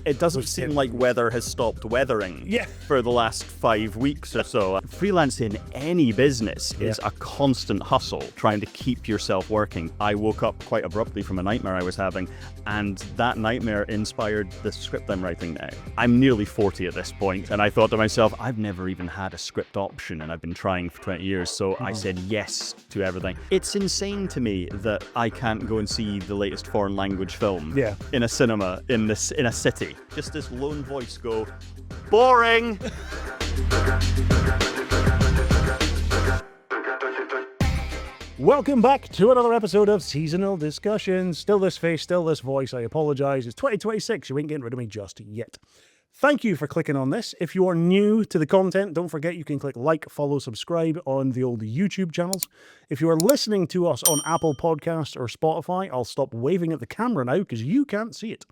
It doesn't seem like weather has stopped weathering for the last 5 weeks or so. Freelance in any business is a constant hustle, trying to keep yourself working. I woke up quite abruptly from a nightmare I was having, and that nightmare inspired the script I'm writing now. I'm nearly 40 at this point, and I thought to myself, I've never even had a script option, and I've been trying for 20 years, so I said yes to everything. It's insane to me that I can't go and see the latest foreign language film in a cinema in a city. Just this lone voice go, boring! Welcome back to another episode of Seasonal Discussions. Still this face, still this voice. I apologise. It's 2026. You ain't getting rid of me just yet. Thank you for clicking on this. If you are new to the content, don't forget you can click like, follow, subscribe on the old YouTube channels. If you are listening to us on Apple Podcasts or Spotify, I'll stop waving at the camera now because you can't see it.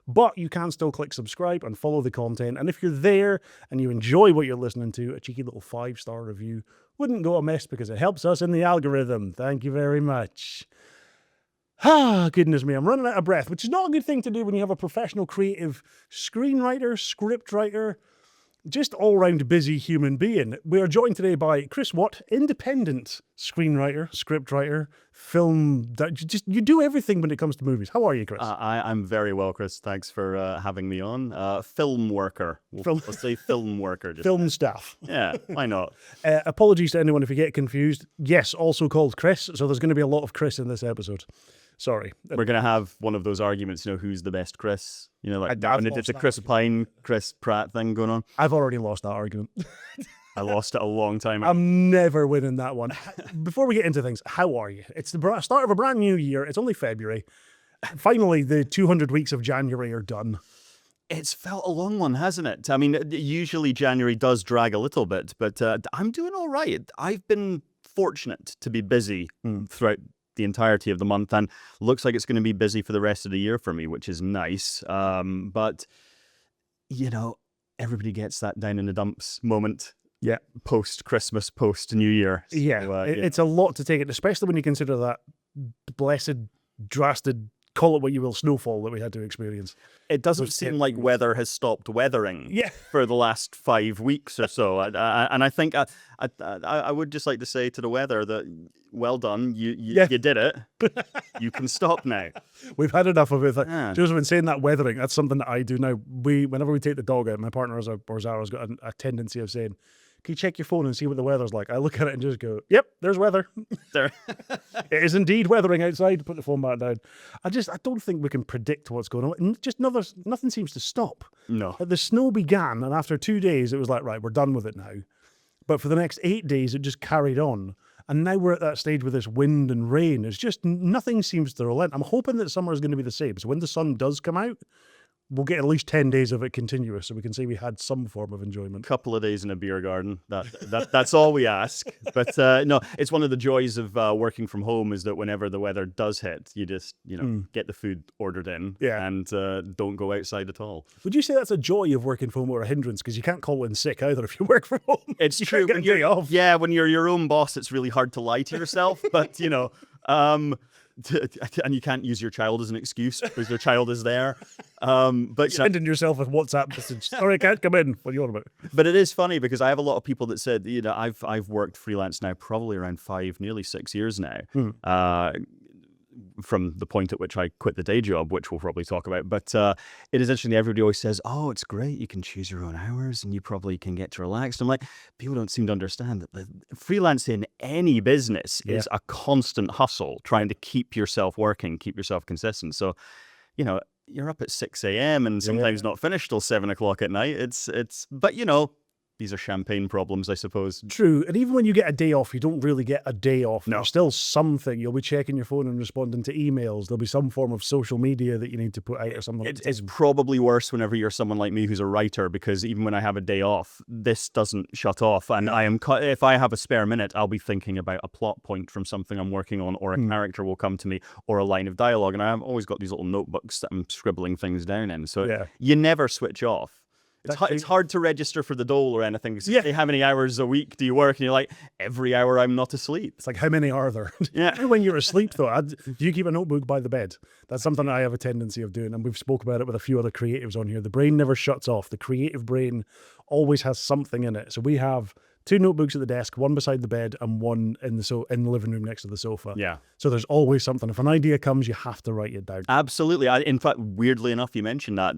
But you can still click subscribe and follow the content. And if you're there and you enjoy what you're listening to, a cheeky little 5-star review wouldn't go amiss because it helps us in the algorithm. Thank you very much. Ah, goodness me, I'm running out of breath, which is not a good thing to do when you have a professional creative screenwriter, scriptwriter, just all-round busy human being. We are joined today by Chris Watt, independent screenwriter, scriptwriter, film. You do everything when it comes to movies. How are you, Chris? I'm very well, Chris. Thanks for having me on. Film worker. Let's say film worker. Film staff. Yeah, why not? Apologies to anyone if you get confused. Yes, also called Chris, so there's going to be a lot of Chris in this episode. Sorry. We're going to have one of those arguments, who's the best Chris? Like it's a Chris Pine, Chris Pratt thing going on. I've already lost that argument. I lost it a long time ago. I'm never winning that one. Before we get into things, how are you? It's the start of a brand new year. It's only February. Finally, the 200 weeks of January are done. It's felt a long one, hasn't it? I mean, usually January does drag a little bit, but I'm doing all right. I've been fortunate to be busy throughout the entirety of the month, and looks like it's going to be busy for the rest of the year for me, which is nice. But everybody gets that down in the dumps moment. Yeah, post Christmas, post New Year. So, it's a lot to take it, especially when you consider that blessed, drastic, call it what you will, snowfall that we had to experience. It doesn't seem like weather has stopped weathering for the last 5 weeks or so. And I think I would just like to say to the weather that, well done, you did it. You can stop now. We've had enough of it. Just when saying that weathering, that's something that I do now. Whenever we take the dog out, my partner, Zara's got a tendency of saying, can you check your phone and see what the weather's like? I look at it and just go, yep, there's weather. There. It is indeed weathering outside. Put the phone back down. I don't think we can predict what's going on. Just nothing seems to stop. No. The snow began, and after 2 days, it was like, right, we're done with it now. But for the next 8 days, it just carried on. And now we're at that stage with this wind and rain. It's just nothing seems to relent. I'm hoping that summer is going to be the same. So when the sun does come out, we'll get at least 10 days of it continuous, so we can say we had some form of enjoyment. Couple of days in a beer garden. That's all we ask. But no, it's one of the joys of working from home is that whenever the weather does hit, you just get the food ordered in and don't go outside at all. Would you say that's a joy of working from home or a hindrance? Because you can't call in sick either if you work from home. It's true. When you're off. Yeah, when you're your own boss, it's really hard to lie to yourself. But and you can't use your child as an excuse because your child is there. But sending yourself a WhatsApp message. Sorry, I can't come in. What are you on about? But it is funny because I have a lot of people that said, I've worked freelance now probably around nearly 6 years now. From the point at which I quit the day job, which we'll probably talk about. But it is interesting. Everybody always says, oh, it's great. You can choose your own hours and you probably can get to relax. I'm like, people don't seem to understand that freelance in any business is a constant hustle, trying to keep yourself working, keep yourself consistent. So, you're up at 6 a.m. and sometimes not finished till 7 o'clock at night. But these are champagne problems, I suppose. True. And even when you get a day off, you don't really get a day off. No. There's still something. You'll be checking your phone and responding to emails. There'll be some form of social media that you need to put out or something. It's probably worse whenever you're someone like me who's a writer, because even when I have a day off, this doesn't shut off. And if I have a spare minute, I'll be thinking about a plot point from something I'm working on, or a character will come to me, or a line of dialogue. And I've always got these little notebooks that I'm scribbling things down in. So you never switch off. It's hard to register for the dole or anything. So Yeah. say, how many hours a week do you work? And you're like, every hour I'm not asleep. It's like, how many are there? Yeah. When you're asleep, though, do you keep a notebook by the bed? That's something I have a tendency of doing, and we've spoke about it with a few other creatives on here. The brain never shuts off. The creative brain always has something in it. So we have 2 notebooks at the desk, one beside the bed and one in the living room next to the sofa. Yeah. So there's always something. If an idea comes, you have to write it down. Absolutely. In fact, weirdly enough, you mentioned that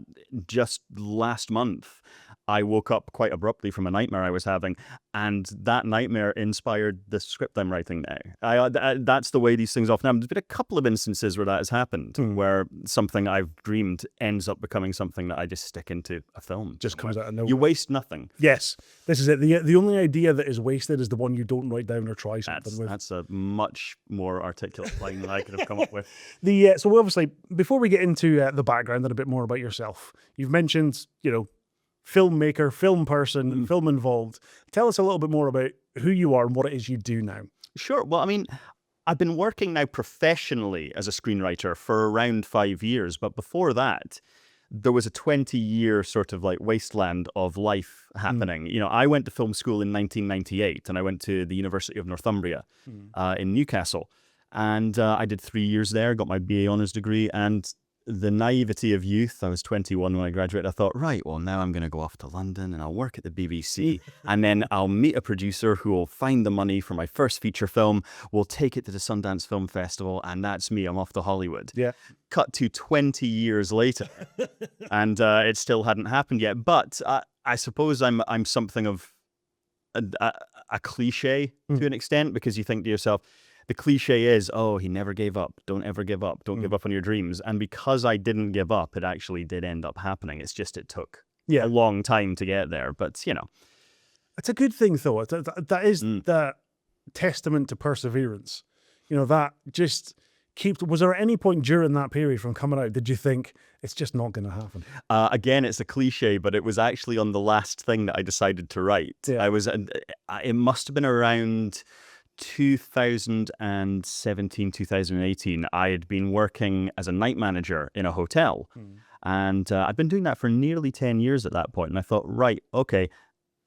just last month, I woke up quite abruptly from a nightmare I was having, and that nightmare inspired the script I'm writing now. That's the way these things often happen. There's been a couple of instances where that has happened, where something I've dreamed ends up becoming something that I just stick into a film. Just comes out of nowhere. You waste nothing. Yes, this is it. The only idea that is wasted is the one you don't write down or try something with. That's a much more articulate line than I could have come up with. So obviously, before we get into the background and a bit more about yourself, you've mentioned, filmmaker, film person, film involved. Tell us a little bit more about who you are and what it is you do now. Sure. Well, I mean, I've been working now professionally as a screenwriter for around 5 years, but before that, there was a 20-year sort of like wasteland of life happening. I went to film school in 1998, and I went to the University of Northumbria in Newcastle, and I did 3 years there, got my BA honours degree, and the naivety of youth, I was 21 when I graduated, I thought, right, well, now I'm going to go off to London and I'll work at the BBC, and then I'll meet a producer who will find the money for my first feature film, we'll take it to the Sundance Film Festival, and that's me, I'm off to Hollywood. Yeah. Cut to 20 years later, and it still hadn't happened yet. But I suppose I'm something of a cliche to an extent, because you think to yourself, the cliche is, oh, he never gave up. Don't ever give up. Don't give up on your dreams. And because I didn't give up, it actually did end up happening. It's just it took a long time to get there. But, It's a good thing, though. That is the testament to perseverance. That just was there any point during that period from coming out, did you think, it's just not going to happen? Again, it's a cliche, but it was actually on the last thing that I decided to write. Yeah. It must have been around 2017, 2018, I had been working as a night manager in a hotel. And I'd been doing that for nearly 10 years at that point. And I thought, right, okay,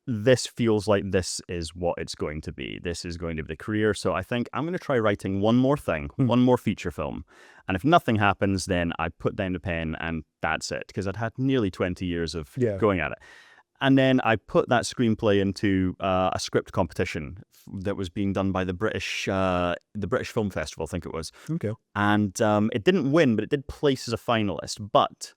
this feels like this is what it's going to be. This is going to be the career. So I think I'm going to try writing one more thing, one more feature film. And if nothing happens, then I put down the pen and that's it. Because I'd had nearly 20 years of going at it. And then I put that screenplay into a script competition that was being done by the British Film Festival, I think it was. Okay. And it didn't win, but it did place as a finalist. But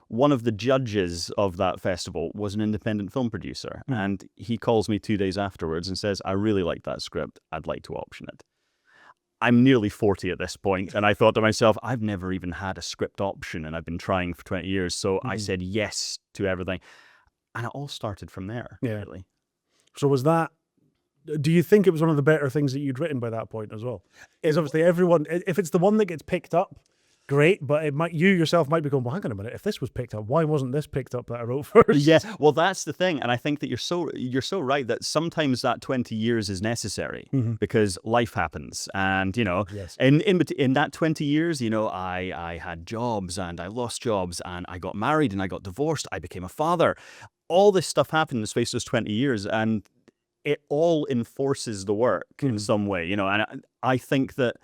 one of the judges of that festival was an independent film producer. And he calls me 2 days afterwards and says, I really like that script. I'd like to option it. I'm nearly 40 at this point, and I thought to myself, I've never even had a script option, and I've been trying for 20 years. So I said yes to everything. And it all started from there, really. So do you think it was one of the better things that you'd written by that point as well? Is obviously everyone, if it's the one that gets picked up, great, but you yourself might be going, well, hang on a minute, if this was picked up, why wasn't this picked up that I wrote first? Yeah, well, that's the thing. And I think that you're so right that sometimes that 20 years is necessary because life happens. And, in that 20 years, I had jobs and I lost jobs and I got married and I got divorced. I became a father. All this stuff happened in the space of those 20 years, and it all enforces the work in some way, and I think that,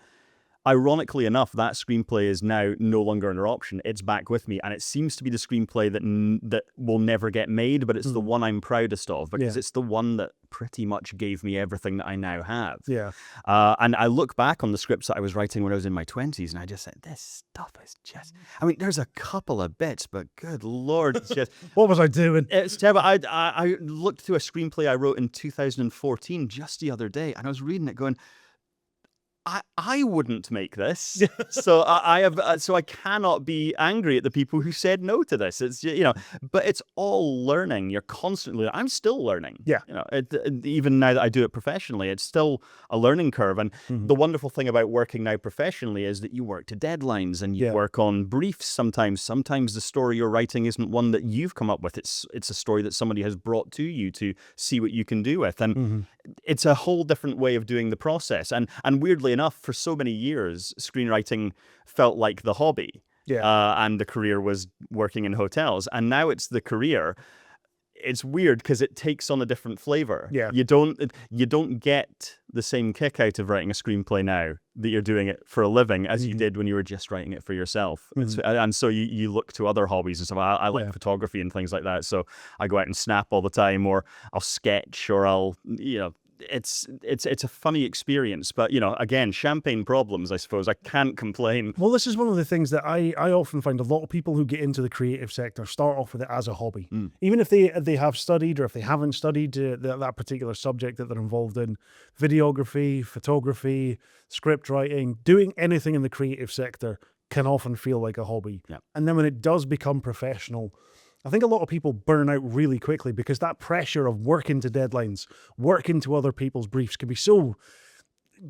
ironically enough, that screenplay is now no longer under option. It's back with me, and it seems to be the screenplay that will never get made, but it's the one I'm proudest of, because it's the one that pretty much gave me everything that I now have. Yeah. And I look back on the scripts that I was writing when I was in my 20s, and I just said, this stuff is just, there's a couple of bits, but good Lord, it's just... What was I doing? It's terrible. I looked through a screenplay I wrote in 2014 just the other day, and I was reading it going, I wouldn't make this, so I cannot be angry at the people who said no to this. It's but it's all learning. You're constantly. I'm still learning. Yeah. Even now that I do it professionally, it's still a learning curve. And the wonderful thing about working now professionally is that you work to deadlines and you work on briefs. Sometimes the story you're writing isn't one that you've come up with. It's a story that somebody has brought to you to see what you can do with, and it's a whole different way of doing the process. And weirdly enough, for so many years, screenwriting felt like the hobby, and the career was working in hotels. And now it's the career. it's weird because it takes on a different flavor. Yeah. You don't get the same kick out of writing a screenplay now that you're doing it for a living as you did when you were just writing it for yourself. And so you look to other hobbies and stuff. I like photography and things like that. So I go out and snap all the time, or I'll sketch, or I'll, it's a funny experience, but again, champagne problems, I suppose. I can't complain. Well, this is one of the things that I often find a lot of people who get into the creative sector start off with it as a hobby. Even if they have studied, or if they haven't studied that particular subject that they're involved in, videography, photography, script writing, doing anything in the creative sector can often feel like a hobby. Yeah. And then when it does become professional, I think a lot of people burn out really quickly because that pressure of working to deadlines, working to other people's briefs can be so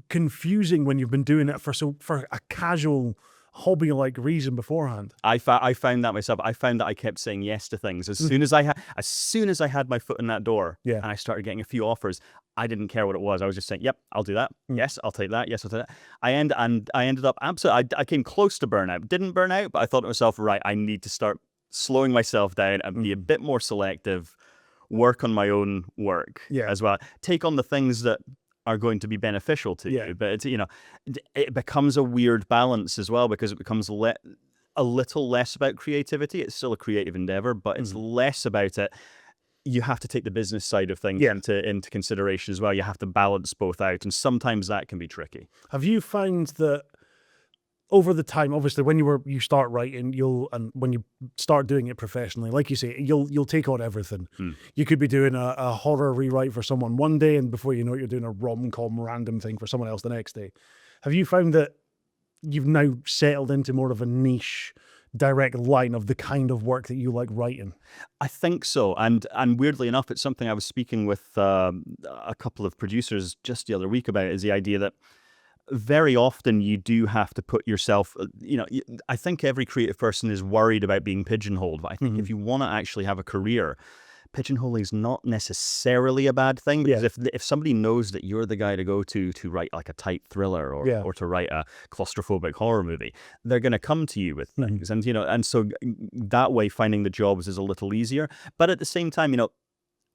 confusing when you've been doing it for a casual hobby-like reason beforehand. I found that myself. I found that I kept saying yes to things as soon as I had my foot in that door, and I started getting a few offers. I didn't care what it was. I was just saying, "Yep, I'll do that. Yes, I'll take that. Yes, I'll take that." I ended up absolutely. I came close to burnout. Didn't burn out, but I thought to myself, right, I need to start slowing myself down and be a bit more selective, work on my own work as well. Take on the things that are going to be beneficial to you. But it becomes a weird balance as well, because it becomes a little less about creativity. It's still a creative endeavor, but it's less about it. You have to take the business side of things into consideration as well. You have to balance both out, and sometimes that can be tricky. Have you found that over the time, obviously, when you start writing, and when you start doing it professionally, like you say, you'll take on everything. You could be doing a horror rewrite for someone one day, and before you know it, you're doing a rom-com random thing for someone else the next day. Have you found that you've now settled into more of a niche, direct line of the kind of work that you like writing? I think so, and weirdly enough, it's something I was speaking with a couple of producers just the other week about, is the idea that very often you do have to put yourself, I think every creative person is worried about being pigeonholed, but I think if you want to actually have a career, pigeonholing is not necessarily a bad thing, because if somebody knows that you're the guy to go to write like a tight thriller or to write a claustrophobic horror movie, they're going to come to you with things. And so that way finding the jobs is a little easier. But at the same time,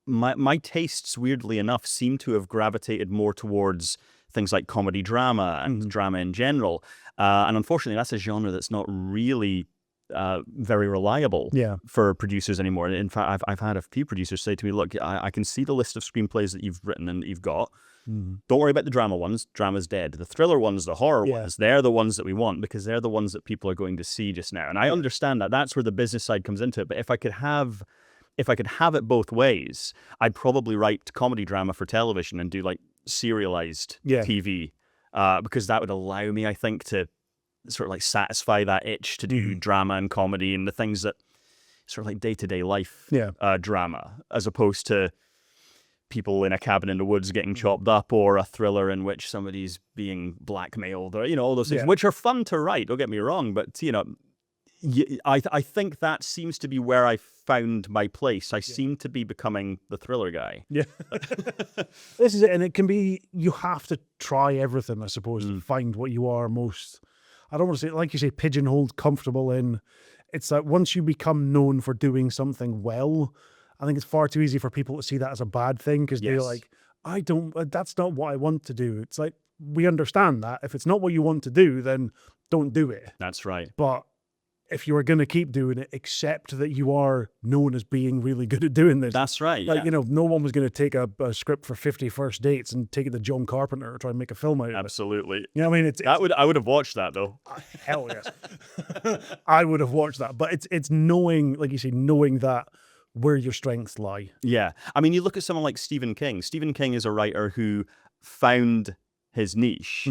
my tastes, weirdly enough, seem to have gravitated more towards things like comedy drama and drama in general. And unfortunately, that's a genre that's not really very reliable for producers anymore. In fact, I've had a few producers say to me, look, I can see the list of screenplays that you've written and that you've got. Don't worry about the drama ones. Drama's dead. The thriller ones, the horror ones, they're the ones that we want, because they're the ones that people are going to see just now. And I understand that. That's where the business side comes into it. But if I could have it both ways, I'd probably write comedy drama for television and do like serialized TV, because that would allow me, I think, to sort of like satisfy that itch to do drama and comedy and the things that sort of like day-to-day life drama, as opposed to people in a cabin in the woods getting chopped up, or a thriller in which somebody's being blackmailed, or all those things, which are fun to write, don't get me wrong, but I think that seems to be where I found my place. I seem to be becoming the thriller guy. Yeah. This is it. And it can be, you have to try everything, I suppose, to find what you are most, I don't want to say, like you say, pigeonholed, comfortable in. It's that once you become known for doing something well, I think it's far too easy for people to see that as a bad thing, because they're like, that's not what I want to do. It's like, we understand that. If it's not what you want to do, then don't do it. That's right. But if you are going to keep doing it, accept that you are known as being really good at doing this. That's right. Like, no one was going to take a script for 50 First Dates and take it to John Carpenter or try and make a film out of it. Absolutely. I mean, I would have watched that, though. Hell yes. I would have watched that. But it's knowing, like you say, knowing that where your strengths lie. Yeah. I mean, you look at someone like Stephen King. Stephen King is a writer who found his niche,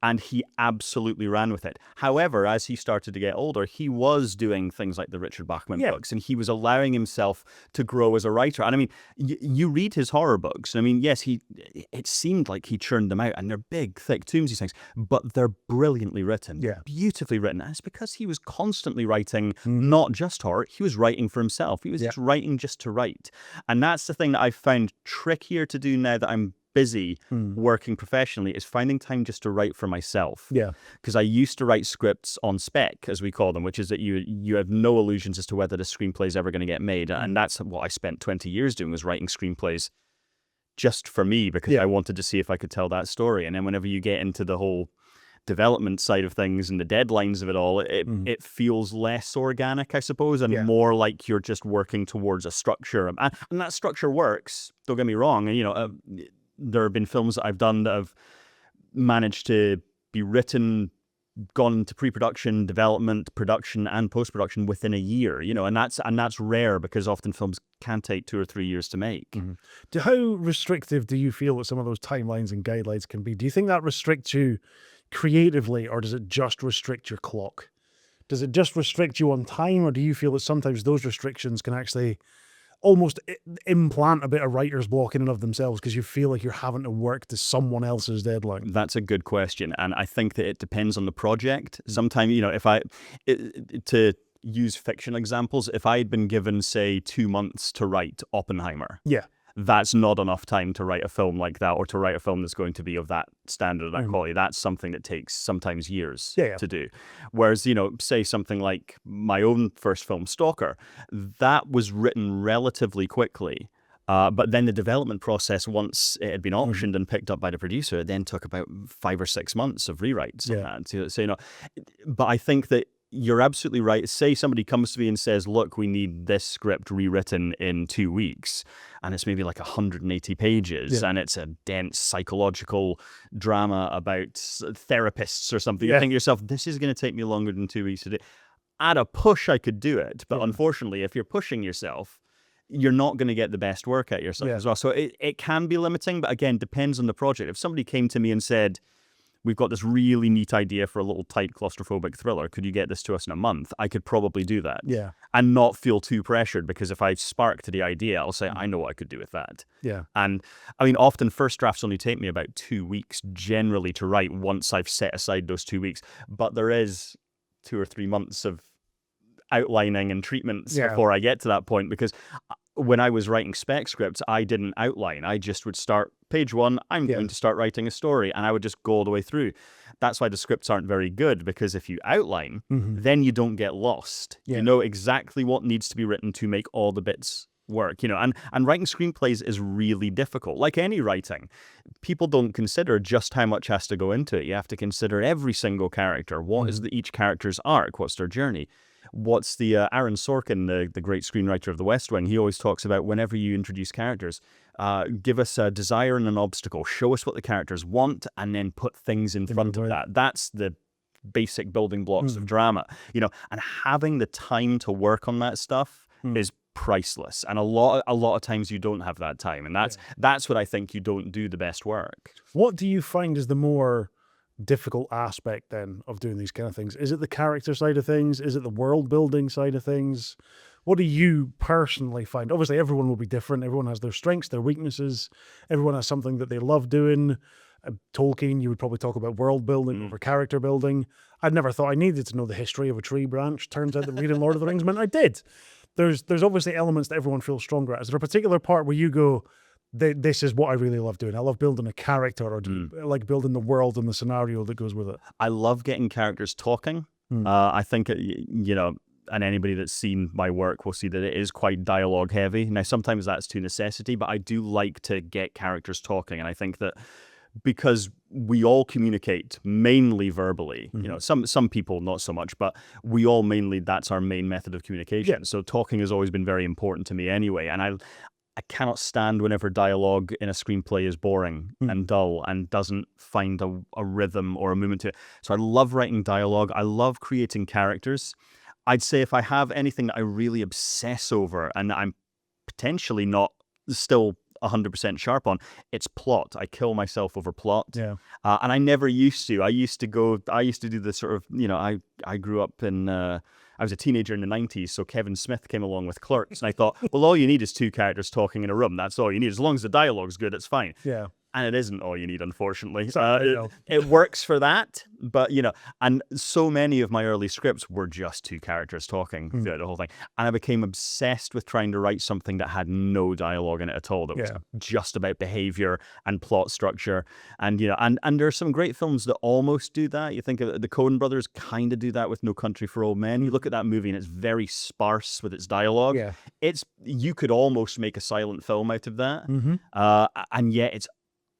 and he absolutely ran with it. However, as he started to get older, he was doing things like the Richard Bachman books, and he was allowing himself to grow as a writer. And I mean, you read his horror books. I mean, yes, it seemed like he churned them out, and they're big, thick tomes, these things, but they're brilliantly written, beautifully written. And it's because he was constantly writing, not just horror, he was writing for himself. He was just writing just to write. And that's the thing that I've found trickier to do now that I'm busy working professionally is finding time just to write for myself. Yeah. Because I used to write scripts on spec, as we call them, which is that you have no illusions as to whether the screenplay is ever going to get made. And that's what I spent 20 years doing, was writing screenplays just for me, because I wanted to see if I could tell that story. And then whenever you get into the whole development side of things and the deadlines of it all, it feels less organic, I suppose, and more like you're just working towards a structure. And that structure works, don't get me wrong. And, there have been films that I've done that have managed to be written, gone into pre-production, development, production, and post-production within a year, and that's rare, because often films can take 2 or 3 years to make. How restrictive do you feel that some of those timelines and guidelines can be? Do you think that restricts you creatively, or does it just restrict your clock? Does it just restrict you on time, or do you feel that sometimes those restrictions can actually almost implant a bit of writer's block in and of themselves, because you feel like you're having to work to someone else's deadline? That's a good question, and I think that it depends on the project. Sometimes, to use fiction examples, if I had been given, say, 2 months to write Oppenheimer, that's not enough time to write a film like that, or to write a film that's going to be of that standard, that quality. That's something that takes sometimes years to do. Whereas, say something like my own first film, Stalker, that was written relatively quickly. But then the development process, once it had been optioned and picked up by the producer, it then took about 5 or 6 months of rewrites. But I think that you're absolutely right. Say somebody comes to me and says, look, we need this script rewritten in 2 weeks, and it's maybe like 180 pages, and it's a dense psychological drama about therapists or something. You think to yourself, this is going to take me longer than 2 weeks to do. At a push, I could do it. But unfortunately, if you're pushing yourself, you're not going to get the best work out of yourself as well. So it can be limiting, but again, depends on the project. If somebody came to me and said, we've got this really neat idea for a little tight claustrophobic thriller, could you get this to us in a month? I could probably do that. And not feel too pressured, because if I spark to the idea, I'll say, I know what I could do with that. And I mean, often first drafts only take me about 2 weeks generally to write, once I've set aside those 2 weeks. But there is 2 or 3 months of outlining and treatments before I get to that point, because when I was writing spec scripts, I didn't outline. I just would start page 1, I'm going to start writing a story, and I would just go all the way through. That's why the scripts aren't very good, because if you outline, then you don't get lost. You know exactly what needs to be written to make all the bits work, and writing screenplays is really difficult. Like any writing, people don't consider just how much has to go into it. You have to consider every single character. What is each character's arc? What's their journey? What's the Aaron Sorkin, the great screenwriter of The West Wing, he always talks about, whenever you introduce characters, give us a desire and an obstacle, show us what the characters want, and then put things in front of that. That's the basic building blocks of drama, and having the time to work on that stuff is priceless. And a lot of times you don't have that time, and that's what I think you don't do the best work. What do you find is the more difficult aspect then of doing these kind of things? Is it the character side of things? Is it the world building side of things? What do you personally find? Obviously, everyone will be different. Everyone has their strengths, their weaknesses. Everyone has something that they love doing. Tolkien, you would probably talk about world building over character building. I'd never thought I needed to know the history of a tree branch. Turns out that reading Lord of the Rings meant I did. There's obviously elements that everyone feels stronger at. Is there a particular part where you go, this is what I really love doing? I love building a character, or like building the world and the scenario that goes with it? I love getting characters talking. I think, and anybody that's seen my work will see that it is quite dialogue heavy. Now, sometimes that's to necessity, but I do like to get characters talking. And I think that because we all communicate mainly verbally, some people not so much, but we all mainly, that's our main method of communication. So talking has always been very important to me anyway. And I cannot stand whenever dialogue in a screenplay is boring and dull and doesn't find a rhythm or a movement to it. So I love writing dialogue. I love creating characters. I'd say if I have anything that I really obsess over and that I'm potentially not still 100% sharp on, it's plot. I kill myself over plot. And I never used to. I used to do the sort of, I grew up in... I was a teenager in the 90s, so Kevin Smith came along with Clerks, and I thought, well, all you need is 2 characters talking in a room. That's all you need. As long as the dialogue's good, it's fine. and it isn't all you need, unfortunately. Sorry, it works for that, but and so many of my early scripts were just two characters talking throughout the whole thing, and I became obsessed with trying to write something that had no dialogue in it at all, that was just about behavior and plot structure, and and there are some great films that almost do that. You think of the Coen brothers kind of do that with No Country for Old Men. You look at that movie and it's very sparse with its dialogue. You could almost make a silent film out of that, and yet it's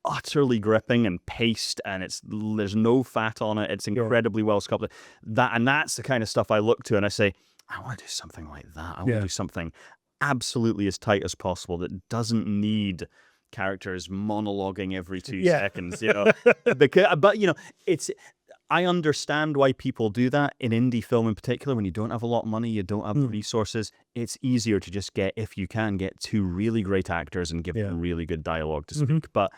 utterly gripping and paced, and there's no fat on it. It's incredibly well sculpted. That's the kind of stuff I look to and I say, I want to do something like that. I want to do something absolutely as tight as possible that doesn't need characters monologuing every 2 seconds. I understand why people do that in indie film in particular. When you don't have a lot of money, you don't have the resources, it's easier to just if you can get two really great actors and give them really good dialogue to speak. But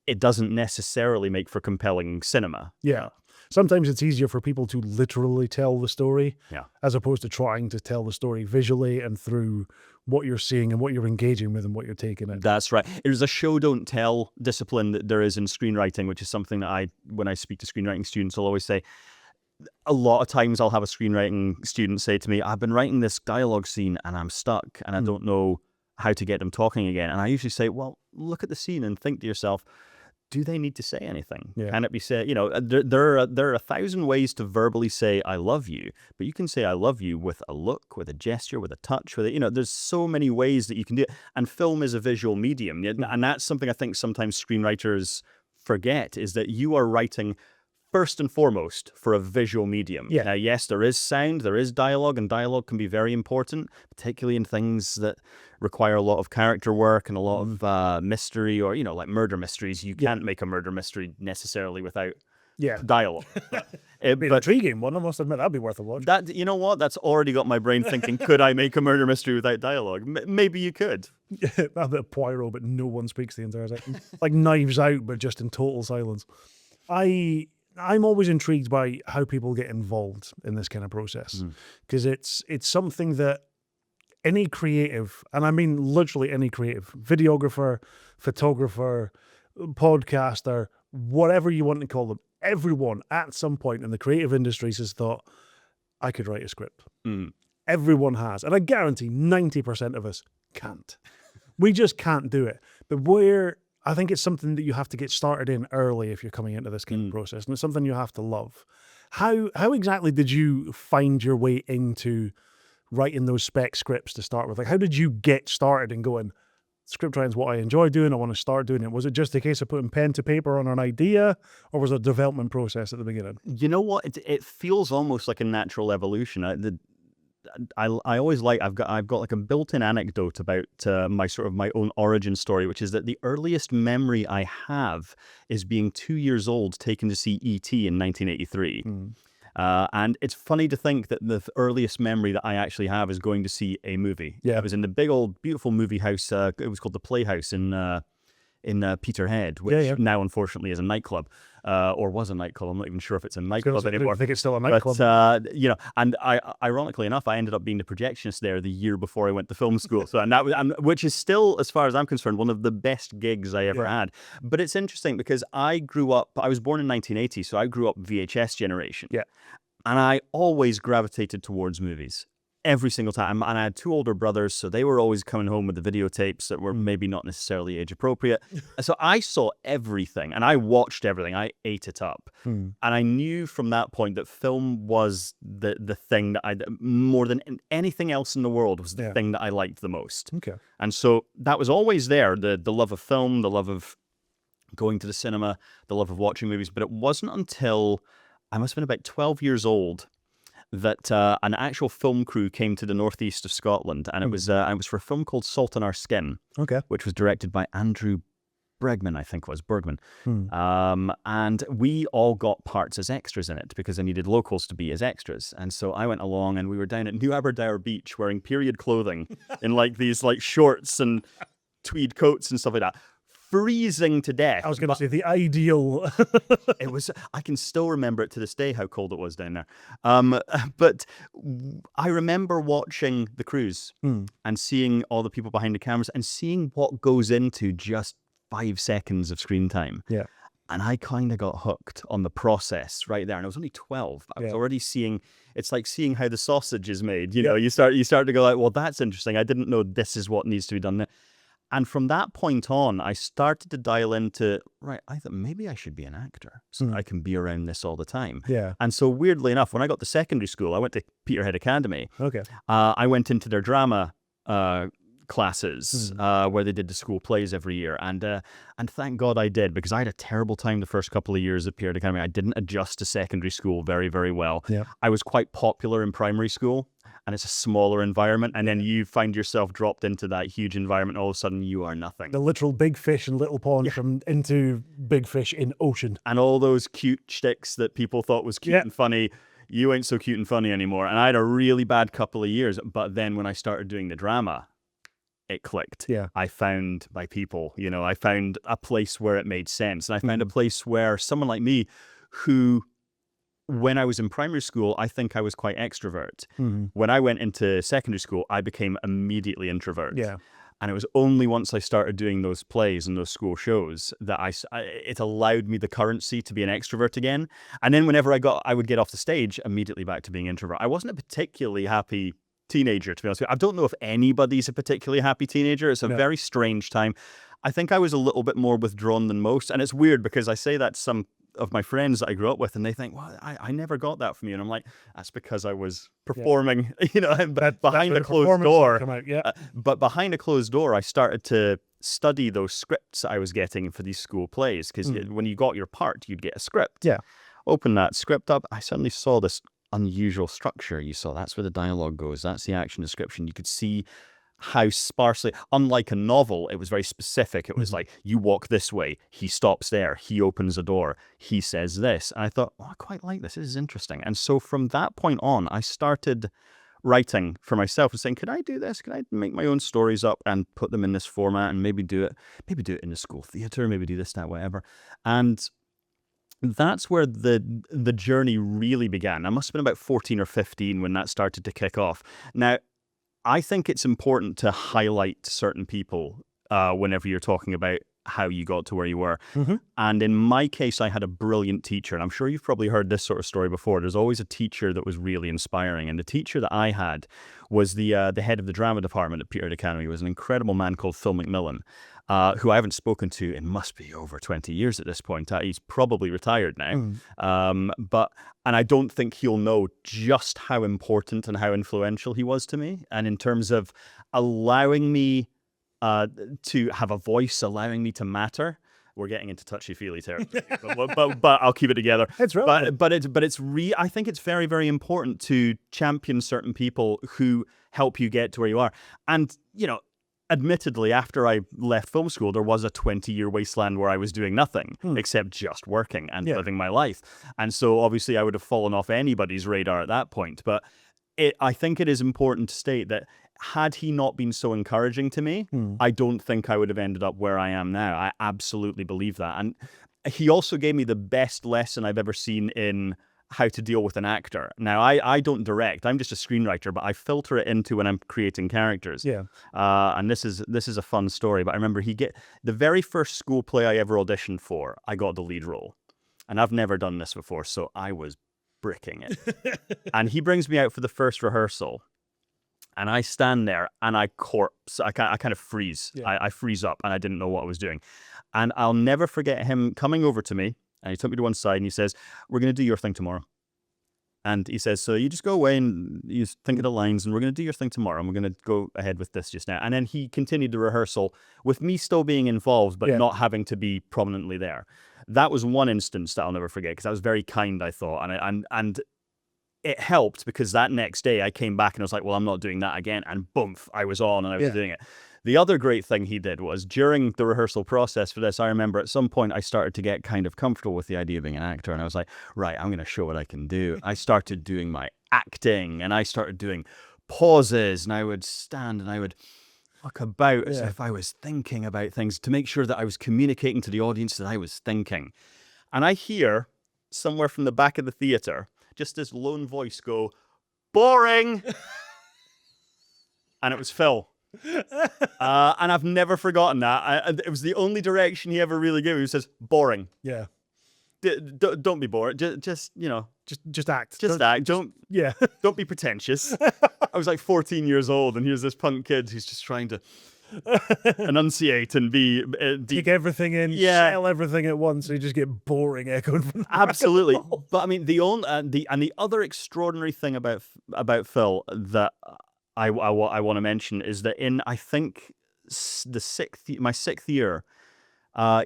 it doesn't necessarily make for compelling cinema. Yeah. Sometimes it's easier for people to literally tell the story as opposed to trying to tell the story visually and through what you're seeing and what you're engaging with and what you're taking in. That's right. There's a show don't tell discipline that there is in screenwriting, which is something that when I speak to screenwriting students, I'll always say, a lot of times I'll have a screenwriting student say to me, I've been writing this dialogue scene and I'm stuck and I don't know how to get them talking again. And I usually say, well, look at the scene and think to yourself, do they need to say anything? Can it be said? There are 1,000 ways to verbally say I love you, but you can say I love you with a look, with a gesture, with a touch, with there's so many ways that you can do it. And film is a visual medium, and that's something I think sometimes screenwriters forget, is that you are writing first and foremost for a visual medium. Now, yes, there is sound, there is dialogue, and dialogue can be very important, particularly in things that require a lot of character work and a lot of mystery, or like murder mysteries. You can't make a murder mystery necessarily without dialogue. It'd be an intriguing one. I must admit, that'd be worth a watch. That, you know what? That's already got my brain thinking, could I make a murder mystery without dialogue? Maybe you could. A bit of Poirot, but no one speaks the entire time. Like Knives Out, but just in total silence. I'm always intrigued by how people get involved in this kind of process, because it's something that any creative, and I mean literally any creative, videographer, photographer, podcaster, whatever you want to call them, everyone at some point in the creative industries has thought, I could write a script. Everyone has. And I guarantee 90% of us can't. We just can't do it. But I think it's something that you have to get started in early if you're coming into this kind of process, and it's something you have to love. How exactly did you find your way into writing those spec scripts to start with? Like, how did you get started in going, script writing's what I enjoy doing, I want to start doing it? Was it just a case of putting pen to paper on an idea, or was it a development process at the beginning? You know what? It feels almost like a natural evolution. I always I've got like a built-in anecdote about my own origin story, which is that the earliest memory I have is being 2 years old, taken to see E.T. in 1983. And it's funny to think that the earliest memory that I actually have is going to see a movie. It was in the big old beautiful movie house. It was called the Playhouse in Peterhead, which now unfortunately is a nightclub, or was a nightclub. I'm not even sure if it's a nightclub anymore. I think it's still a nightclub. But, and ironically enough, I ended up being the projectionist there the year before I went to film school. So, which is still, as far as I'm concerned, one of the best gigs I ever had. But it's interesting because I was born in 1980, so I grew up VHS generation. And I always gravitated towards movies. Every single time. And I had two older brothers, so they were always coming home with the videotapes that were maybe not necessarily age appropriate. So I saw everything and I watched everything. I ate it up. And I knew from that point that film was the thing that more than anything else in the world, was the thing that I liked the most. And so that was always there, the love of film, the love of going to the cinema, the love of watching movies. But it wasn't until I must have been about 12 years old that an actual film crew came to the northeast of Scotland, and it was for a film called Salt on Our Skin, which was directed by Andrew Bergman, I think it was, Bergman. And we all got parts as extras in it because I needed locals to be as extras. And so I went along and we were down at New Aberdeenshire Beach wearing period clothing in like these like shorts and tweed coats and stuff like that. Freezing to death. I was going to say the ideal. It was. I can still remember it to this day how cold it was down there. But I remember watching the cruise and seeing all the people behind the cameras and seeing what goes into just 5 seconds of screen time. Yeah. And I kind of got hooked on the process right there. And I was only 12. But I was already seeing, it's like seeing how the sausage is made. You know, you start to go like, well, that's interesting. I didn't know this is what needs to be done. And from that point on, I started to dial into, right, I thought maybe I should be an actor so I can be around this all the time. Yeah. And so weirdly enough, when I got to secondary school, I went to Peterhead Academy. Okay. I went into their drama classes where they did the school plays every year, and thank God I did, because I had a terrible time the first couple of years at Peterhead Academy. I didn't adjust to secondary school very, very well. Yeah. I was quite popular in primary school, and it's a smaller environment, and then you find yourself dropped into that huge environment. All of a sudden, you are nothing. The literal big fish in little pond from into big fish in ocean, and all those cute shticks that people thought was cute and funny. You ain't so cute and funny anymore. And I had a really bad couple of years, but then when I started doing the drama, it clicked. Yeah. I found my people, you know, I found a place where it made sense. And I found a place where someone like me, who, when I was in primary school, I think I was quite extrovert. When I went into secondary school, I became immediately introvert. Yeah. And it was only once I started doing those plays and those school shows that it allowed me the currency to be an extrovert again. And then whenever I would get off the stage, immediately back to being introvert. I wasn't a particularly happy teenager, to be honest with you. I don't know if anybody's a particularly happy teenager. It's a very strange time. I think I was a little bit more withdrawn than most. And it's weird because I say that to some of my friends that I grew up with, and they think, well, I never got that from you. And I'm like, that's because I was performing, you know, behind a closed door. But behind a closed door, I started to study those scripts I was getting for these school plays. Because when you got your part, you'd get a script. Yeah. Open that script up. I suddenly saw this unusual structure. You saw that's where the dialogue goes. That's the action description. You could see how sparsely, unlike a novel, it was very specific. It was like, you walk this way, he stops there, he opens a door, he says this. And I thought, oh, I quite like this. This is interesting. And so from that point on, I started writing for myself and saying, could I do this? Can I make my own stories up and put them in this format and maybe do it in the school theatre, maybe do this, that, whatever. And that's where the journey really began. I must have been about 14 or 15 when that started to kick off. Now, I think it's important to highlight certain people whenever you're talking about how you got to where you were. And in my case, I had a brilliant teacher. And I'm sure you've probably heard this sort of story before. There's always a teacher that was really inspiring. And the teacher that I had was the head of the drama department at Peterhead Academy. He was an incredible man called Phil McMillan, who I haven't spoken to in must be over 20 years at this point. He's probably retired now. And I don't think he'll know just how important and how influential he was to me. And in terms of allowing me to have a voice, allowing me to matter. We're getting into touchy-feely territory, but I'll keep it together. It's relevant. But it's I think it's very, very important to champion certain people who help you get to where you are. And, you know, admittedly, after I left film school, there was a 20-year wasteland where I was doing nothing except just working and living my life. And so obviously I would have fallen off anybody's radar at that point. But I think it is important to state that had he not been so encouraging to me, I don't think I would have ended up where I am now. I absolutely believe that. And he also gave me the best lesson I've ever seen in how to deal with an actor. Now, I don't direct. I'm just a screenwriter, but I filter it into when I'm creating characters. Yeah. And this is a fun story. But I remember the very first school play I ever auditioned for, I got the lead role. And I've never done this before, so I was bricking it. And he brings me out for the first rehearsal. And I stand there and I corpse. I kind of freeze. Yeah. I freeze up and I didn't know what I was doing. And I'll never forget him coming over to me. And he took me to one side and he says, we're going to do your thing tomorrow. And he says, so you just go away and you think of the lines and we're going to do your thing tomorrow. And we're going to go ahead with this just now. And then he continued the rehearsal with me still being involved, but not having to be prominently there. That was one instance that I'll never forget because that was very kind, I thought. And it helped because that next day I came back and I was like, well, I'm not doing that again. And boom, I was on and I was doing it. The other great thing he did was during the rehearsal process for this, I remember at some point I started to get kind of comfortable with the idea of being an actor. And I was like, right, I'm going to show what I can do. I started doing my acting and I started doing pauses and I would stand and I would look about as if I was thinking about things to make sure that I was communicating to the audience that I was thinking. And I hear somewhere from the back of the theater, just this lone voice go, boring. And it was Phil. And I've never forgotten that. It was the only direction he ever really gave me. He says, boring. Yeah. Don't be bored. Just Just act. Just act. Don't be pretentious. I was like 14 years old, and here's this punk kid who's just trying to enunciate and be take everything in, sell everything at once, so you just get boring echoed from the absolutely. But I mean, the other extraordinary thing about Phil that I want to mention is that in, I think, my sixth year,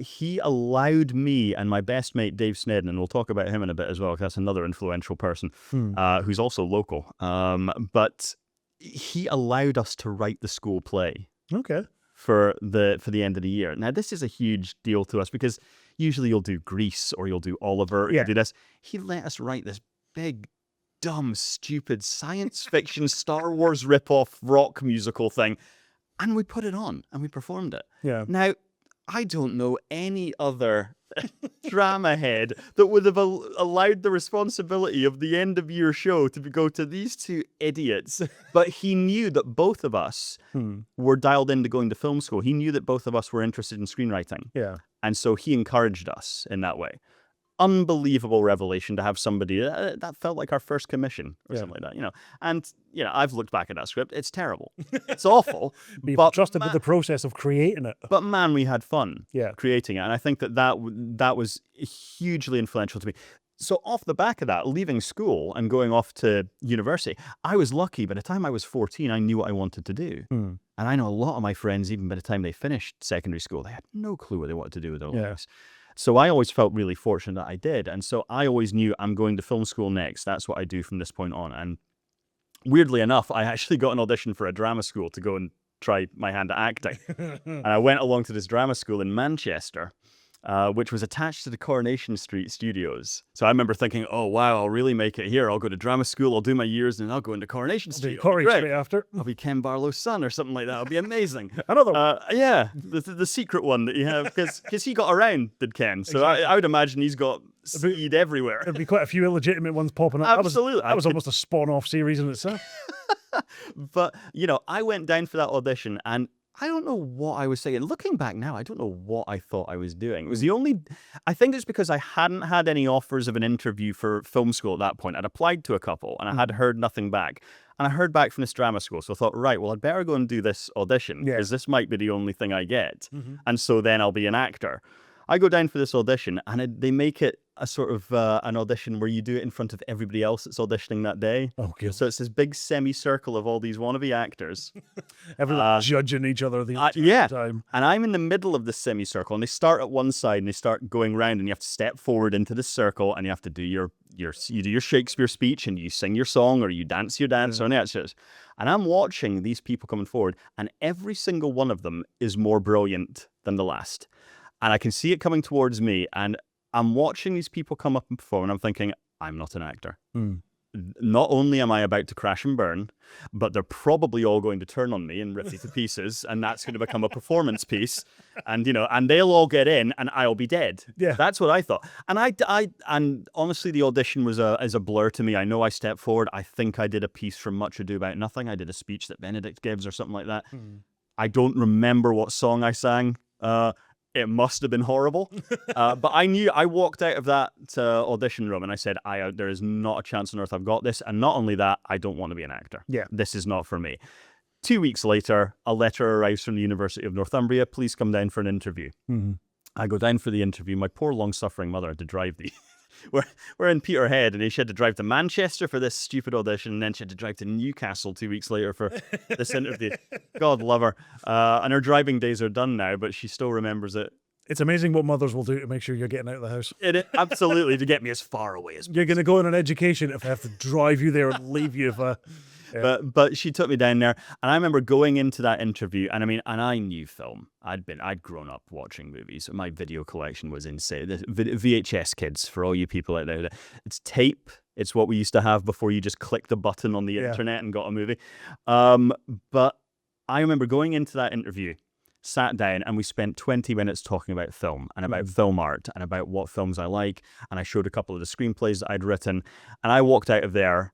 he allowed me and my best mate Dave Snedden, and we'll talk about him in a bit as well, because that's another influential person who's also local. But he allowed us to write the school play. Okay. For the end of the year. Now, this is a huge deal to us because usually you'll do Grease or you'll do Oliver. You'll do this. He let us write this big, dumb, stupid science fiction Star Wars ripoff rock musical thing, and we put it on and we performed it. Yeah. Now, I don't know any other drama head that would have allowed the responsibility of the end of year show to go to these two idiots. But he knew that both of us were dialed into going to film school. He knew that both of us were interested in screenwriting. Yeah. And so he encouraged us in that way. Unbelievable revelation to have somebody that felt like our first commission or something like that, And I've looked back at that script; it's terrible, it's awful. But trusted with the process of creating it. But man, we had fun, creating it, and I think that was hugely influential to me. So off the back of that, leaving school and going off to university, I was lucky. By the time I was 14, I knew what I wanted to do, and I know a lot of my friends, even by the time they finished secondary school, they had no clue what they wanted to do with their lives. So I always felt really fortunate that I did. And so I always knew I'm going to film school next. That's what I do from this point on. And weirdly enough, I actually got an audition for a drama school to go and try my hand at acting. And I went along to this drama school in Manchester, which was attached to the Coronation Street studios. So I remember thinking, oh, wow, I'll really make it here. I'll go to drama school, I'll do my years, and I'll go into Coronation Street. Straight after. I'll be Ken Barlow's son or something like that. It'll be amazing. Another one. The secret one that you have, because he got around, did Ken. So exactly. I would imagine he's got seed everywhere. There'd be quite a few illegitimate ones popping up. Absolutely. That was almost a spawn-off series in itself. But, I went down for that audition, and I don't know what I was saying. Looking back now, I don't know what I thought I was doing. It was I think it's because I hadn't had any offers of an interview for film school at that point. I'd applied to a couple and I had heard nothing back. And I heard back from this drama school. So I thought, right, well, I'd better go and do this audition because this might be the only thing I get. And so then I'll be an actor. I go down for this audition and they make it a sort of an audition where you do it in front of everybody else that's auditioning that day. Oh, good. So it's this big semicircle of all these wannabe actors. Everyone judging each other the entire time. And I'm in the middle of this semicircle, and they start at one side and they start going round, and you have to step forward into the circle, and you have to do you do your Shakespeare speech, and you sing your song, or you dance your dance, or and I'm watching these people coming forward, and every single one of them is more brilliant than the last. And I can see it coming towards me, and I'm watching these people come up and perform, and I'm thinking, I'm not an actor. Not only am I about to crash and burn, but they're probably all going to turn on me and rip me to pieces, and that's going to become a performance piece, and and they'll all get in, and I'll be dead. Yeah, that's what I thought. And honestly, the audition was a blur to me. I know I stepped forward. I think I did a piece from Much Ado About Nothing. I did a speech that Benedict gives or something like that. I don't remember what song I sang. It must have been horrible. But I walked out of that audition room and I said, there is not a chance on earth I've got this. And not only that, I don't want to be an actor. Yeah. This is not for me. 2 weeks later, a letter arrives from the University of Northumbria. Please come down for an interview. I go down for the interview. My poor long-suffering mother had to drive we're in Peterhead, and she had to drive to Manchester for this stupid audition, and then she had to drive to Newcastle 2 weeks later for this interview. God love her. And her driving days are done now, but she still remembers it. It's amazing what mothers will do to make sure you're getting out of the house. Absolutely, to get me as far away as possible. You're going to go on an education if I have to drive you there and leave you if But she took me down there, and I remember going into that interview, and I knew film. I'd grown up watching movies. My video collection was insane. The VHS kids, for all you people out there, it's tape. It's what we used to have before you just clicked the button on the internet and got a movie. But I remember going into that interview, sat down, and we spent 20 minutes talking about film and about film art and about what films I like. And I showed a couple of the screenplays that I'd written, and I walked out of there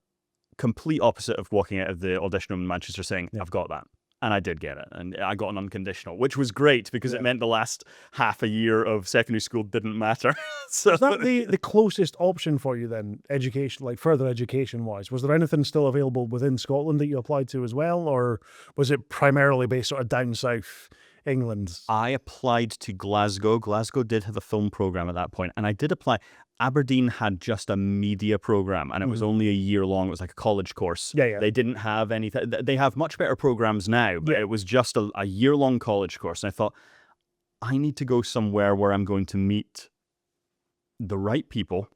complete opposite of walking out of the audition room in Manchester saying, I've got that. And I did get it, and I got an unconditional, which was great because it meant the last half a year of secondary school didn't matter. So is that the closest option for you then, education, like further education wise? Was there anything still available within Scotland that you applied to as well, or was it primarily based sort of down south England? I applied to Glasgow. Glasgow did have a film program at that point, and I did apply. Aberdeen had just a media program, and it was only a year long. It was like a college course. Yeah. They didn't have anything. They have much better programs now, but it was just a year-long college course. And I thought, I need to go somewhere where I'm going to meet the right people.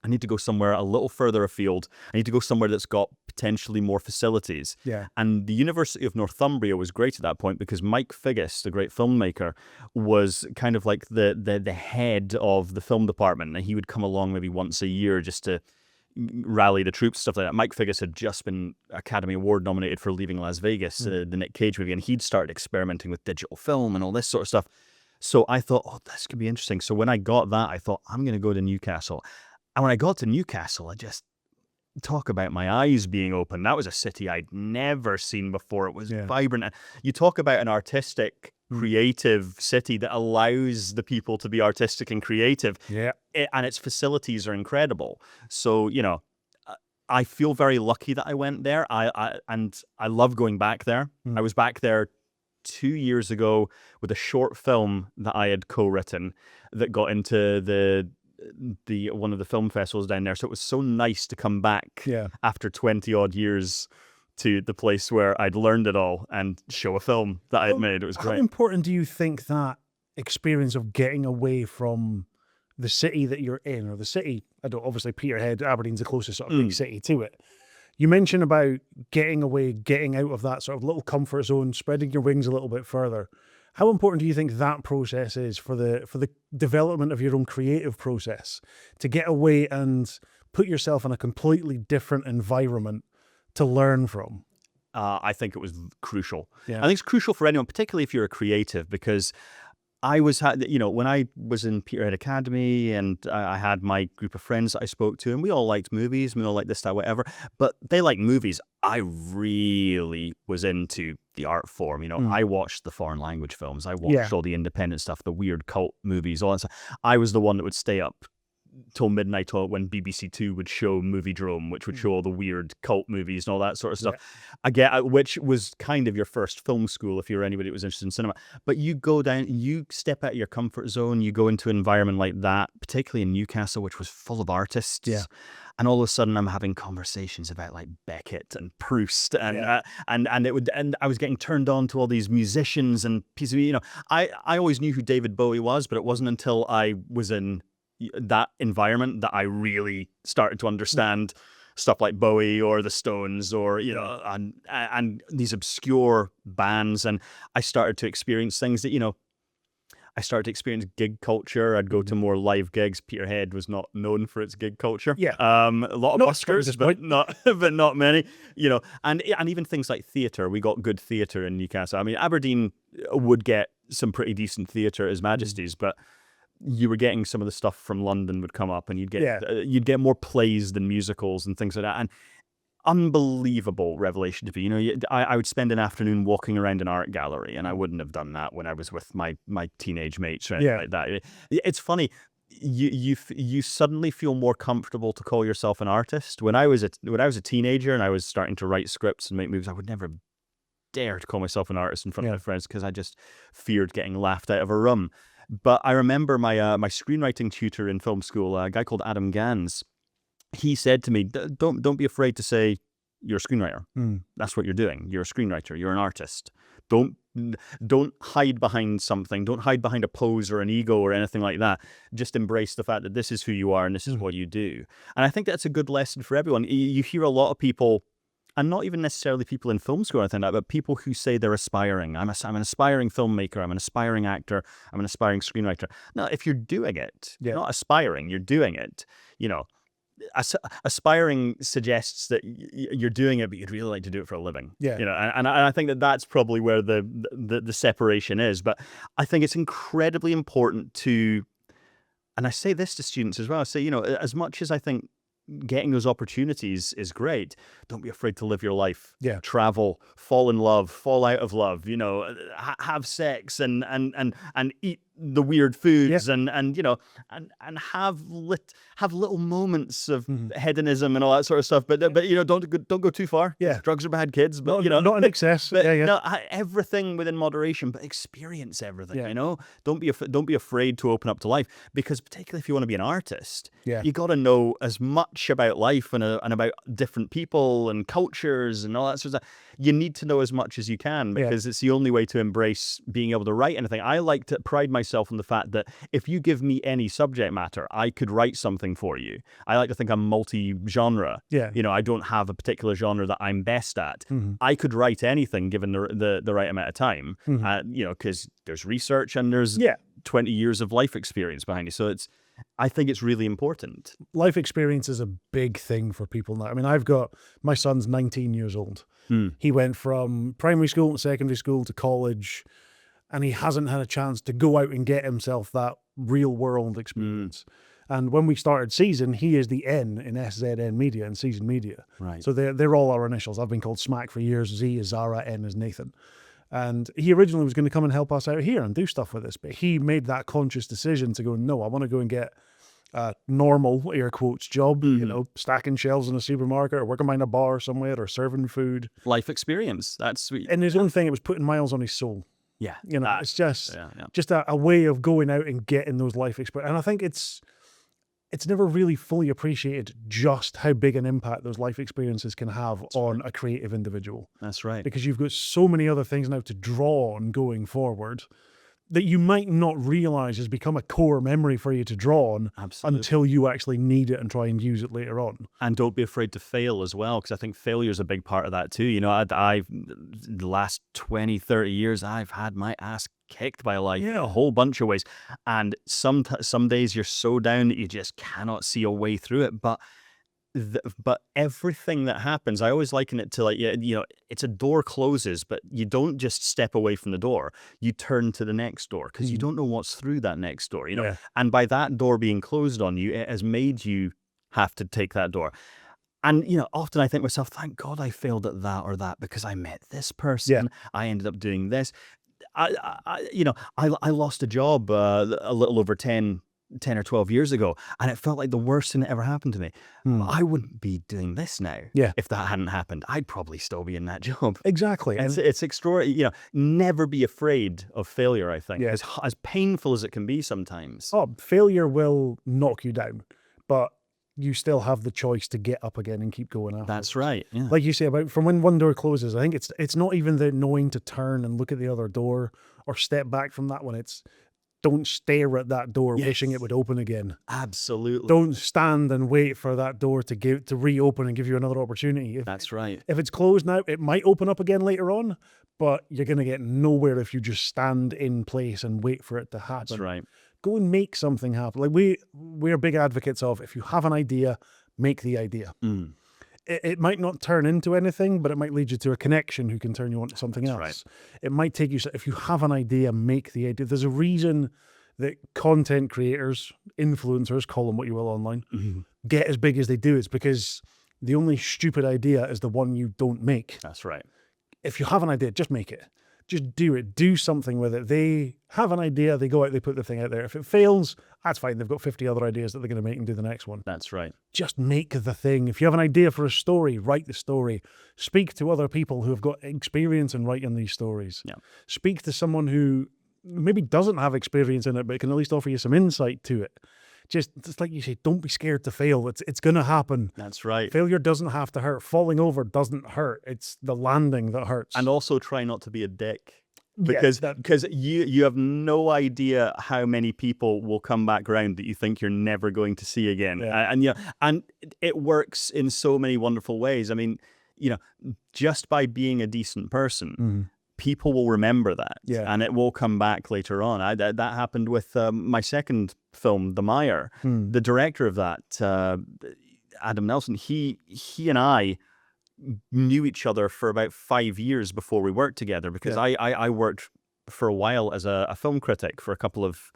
I need to go somewhere a little further afield. I need to go somewhere that's got potentially more facilities. Yeah. And the University of Northumbria was great at that point because Mike Figgis, the great filmmaker, was kind of like the head of the film department. And he would come along maybe once a year just to rally the troops, stuff like that. Mike Figgis had just been Academy Award nominated for Leaving Las Vegas, the Nick Cage movie, and he'd started experimenting with digital film and all this sort of stuff. So I thought, oh, this could be interesting. So when I got that, I thought, I'm going to go to Newcastle. And when I got to Newcastle, I just talk about my eyes being open. That was a city I'd never seen before. It was vibrant. And you talk about an artistic, creative city that allows the people to be artistic and creative. Yeah. And its facilities are incredible. So, you know, I feel very lucky that I went there. And I love going back there. I was back there 2 years ago with a short film that I had co-written that got into the one of the film festivals down there. So it was so nice to come back after 20 odd years to the place where I'd learned it all and show a film that I had made. It was great. How important do you think that experience of getting away from the city that you're in, or the city, obviously Peterhead, Aberdeen's the closest sort of big city to it. You mentioned about getting away, getting out of that sort of little comfort zone, spreading your wings a little bit further. How important do you think that process is for the development of your own creative process, to get away and put yourself in a completely different environment to learn from? I think it was crucial. Yeah. I think it's crucial for anyone, particularly if you're a creative, because when I was in Peterhead Academy and I had my group of friends that I spoke to, and we all liked movies, we all liked this, that, whatever, but they liked movies. I really was into the art form. I watched the foreign language films. I watched all the independent stuff, the weird cult movies, all that stuff. I was the one that would stay up till midnight when BBC Two would show Moviedrome, which would show all the weird cult movies and all that sort of stuff. Which was kind of your first film school if you're anybody that was interested in cinema. But you go down, you step out of your comfort zone, you go into an environment like that, particularly in Newcastle, which was full of artists. Yeah. And all of a sudden, I'm having conversations about like Beckett and Proust, and I was getting turned on to all these musicians and pieces. I always knew who David Bowie was, but it wasn't until I was in that environment that I really started to understand stuff like Bowie or the Stones, or and these obscure bands, and I started to experience things that I started to experience gig culture. I'd go to more live gigs. Peterhead was not known for its gig culture. Yeah, a lot of buskers, but not many. And even things like theatre. We got good theatre in Newcastle. I mean, Aberdeen would get some pretty decent theatre at His Majesty's, but you were getting some of the stuff from London would come up, and you'd get more plays than musicals and things like that. And unbelievable revelation to me. I would spend an afternoon walking around an art gallery, and I wouldn't have done that when I was with my teenage mates or anything like that. It's funny. You suddenly feel more comfortable to call yourself an artist. When I was a teenager and I was starting to write scripts and make movies, I would never dare to call myself an artist in front of my friends because I just feared getting laughed out of a room. But I remember my screenwriting tutor in film school, a guy called Adam Gans. He said to me, "Don't be afraid to say you're a screenwriter. That's what you're doing. You're a screenwriter. You're an artist. Don't hide behind something. Don't hide behind a pose or an ego or anything like that. Just embrace the fact that this is who you are and this is what you do." And I think that's a good lesson for everyone. You hear a lot of people, and not even necessarily people in film school or anything like that, but people who say they're aspiring. I'm an aspiring filmmaker. I'm an aspiring actor. I'm an aspiring screenwriter. Now, if you're doing it, you're not aspiring, you're doing it. Aspiring suggests that you're doing it, but you'd really like to do it for a living. And I think that's probably where the separation is. But I think it's incredibly important to, and I say this to students as well, I say, as much as I think getting those opportunities is great. Don't be afraid to live your life. Yeah. Travel, fall in love, fall out of love, have sex and eat the weird foods and have little moments of hedonism and all that sort of stuff. But don't go too far. Yeah. Drugs are bad, kids, but not in excess. but Yeah. no, everything within moderation, but experience everything. Yeah. Don't be afraid to open up to life, because particularly if you want to be an artist, Yeah. you got to know as much about life and about different people and cultures and all that sort of stuff. You need to know as much as you can, because it's the only way to embrace being able to write anything. I like to pride myself on the fact that if you give me any subject matter, I could write something for you. I like to think I'm multi-genre. Yeah. I don't have a particular genre that I'm best at. I could write anything given the right amount of time, because there's research and there's 20 years of life experience behind you. So I think it's really important. Life experience is a big thing for people now. I mean, my son's 19 years old. He went from primary school to secondary school to college, and he hasn't had a chance to go out and get himself that real world experience. And when we started Season, he is the N in SZN Media and Season Media. Right. So they're all our initials. I've been called Smack for years. Z is Zara, N is Nathan. And he originally was going to come and help us out here and do stuff with us, but he made that conscious decision to go, no, I want to go and get a normal, air quotes, job, stacking shelves in a supermarket or working behind a bar somewhere or serving food. Life experience. That's sweet. And his own thing, it was putting miles on his soul. Yeah. It's just a way of going out and getting those life experiences. And I think it's never really fully appreciated just how big an impact those life experiences can have on a creative individual. That's right. Because you've got so many other things now to draw on going forward that you might not realize has become a core memory for you to draw on until you actually need it and try and use it later on. And don't be afraid to fail as well, because I think failure is a big part of that too. I've the last 20, 30 years, I've had my ass kicked by life a whole bunch of ways. And some days you're so down that you just cannot see a way through it. But everything that happens, I always liken it to it's a door closes, but you don't just step away from the door. You turn to the next door, because you don't know what's through that next door, And by that door being closed on you, it has made you have to take that door. And, often I think to myself, thank God I failed at that or that, because I met this person. I ended up doing this. I lost a job a little over 10 or 12 years ago, and it felt like the worst thing that ever happened to me. I wouldn't be doing this now. If that hadn't happened, I'd probably still be in that job. Exactly. It's extraordinary. Never be afraid of failure, I think. As painful as it can be sometimes. Oh, failure will knock you down, but you still have the choice to get up again and keep going after. That's right. Yeah. Like you say, about from when one door closes, I think it's not even the knowing to turn and look at the other door or step back from that one. It's don't stare at that door wishing it would open again. Absolutely. Don't stand and wait for that door to reopen and give you another opportunity. That's right. If it's closed now, it might open up again later on, but you're going to get nowhere if you just stand in place and wait for it to happen. That's right. Go and make something happen. Like we're big advocates of, if you have an idea, make the idea. It might not turn into anything, but it might lead you to a connection who can turn you on to something else. Right. It might take you, if you have an idea, make the idea. There's a reason that content creators, influencers, call them what you will online, get as big as they do. It's because the only stupid idea is the one you don't make. That's right. If you have an idea, just make it. Just do it. Do something with it. They have an idea, they go out, they put the thing out there. If it fails, that's fine. They've got 50 other ideas that they're going to make and do the next one. That's right. Just make the thing. If you have an idea for a story, write the story. Speak to other people who have got experience in writing these stories. Yeah. Speak to someone who maybe doesn't have experience in it, but can at least offer you some insight to it. Just like you say, don't be scared to fail. It's going to happen. That's right. Failure doesn't have to hurt. Falling over doesn't hurt. It's the landing that hurts. And also try not to be a dick. Because you have no idea how many people will come back around that you think you're never going to see again. And it works in so many wonderful ways. I mean, just by being a decent person, people will remember that, and it will come back later on. That happened with my second film, The Mire. The director of that, Adam Nelson, he and I knew each other for about 5 years before we worked together, because I worked for a while as a film critic for a couple of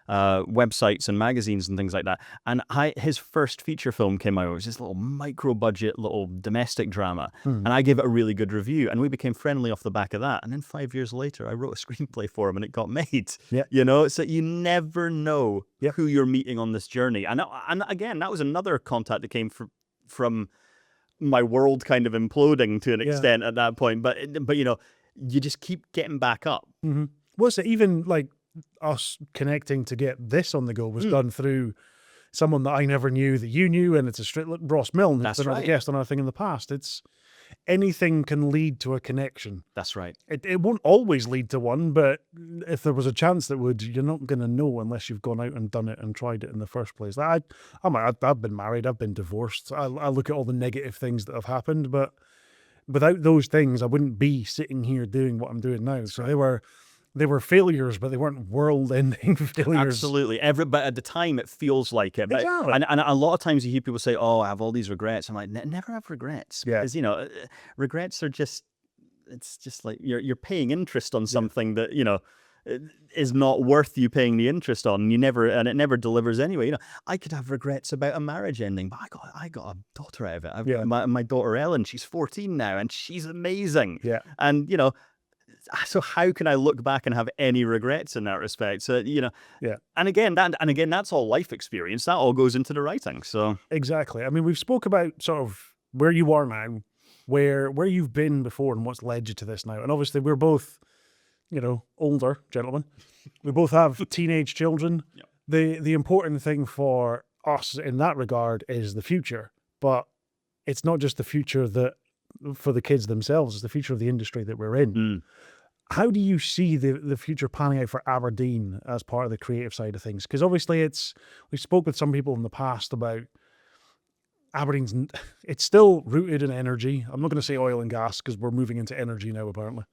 websites and magazines and things like that. And his first feature film came out. It was this little micro-budget, little domestic drama. And I gave it a really good review. And we became friendly off the back of that. And then 5 years later, I wrote a screenplay for him and it got made. Yeah. You know, so you never know who you're meeting on this journey. And again, that was another contact that came from my world kind of imploding to an extent at that point. But you know, you just keep getting back up. Was it even like us connecting to get this on the go was done through someone that I never knew that you knew, and it's a straight Ross Milne, who's been a guest on our thing in the past. It's anything can lead to a connection. That's right. It won't always lead to one, but if there was a chance that would, you're not going to know unless you've gone out and done it and tried it in the first place. I've been married, I've been divorced. I look at all the negative things that have happened, but without those things, I wouldn't be sitting here doing what I'm doing now. So they were failures, but they weren't world-ending failures. Absolutely. But at the time, it feels like it. But, Exactly. and a lot of times you hear people say, oh, I have all these regrets. I'm like, never have regrets. Yeah. Because, you know, regrets are just, it's just like you're paying interest on something that, you know, is not worth you paying the interest on. And it never delivers anyway. You know, I could have regrets about a marriage ending, but I got a daughter out of it. My daughter Ellen, she's 14 now, and she's amazing. Yeah. And, you know, so how can I look back and have any regrets in that respect? So, you know, and again, that's all life experience. That all goes into the writing. So exactly. I mean, we've spoke about sort of where you are now, where you've been before, and what's led you to this now. And obviously, we're both, you know, older gentlemen. We both have teenage children. Yeah. The important thing for us in that regard is the future, but it's not just the future that for the kids themselves, it's the future of the industry that we're in. How do you see the future panning out for Aberdeen as part of the creative side of things? Because obviously we spoke with some people in the past about Aberdeen's, it's still rooted in energy. I'm not going to say oil and gas because we're moving into energy now, apparently.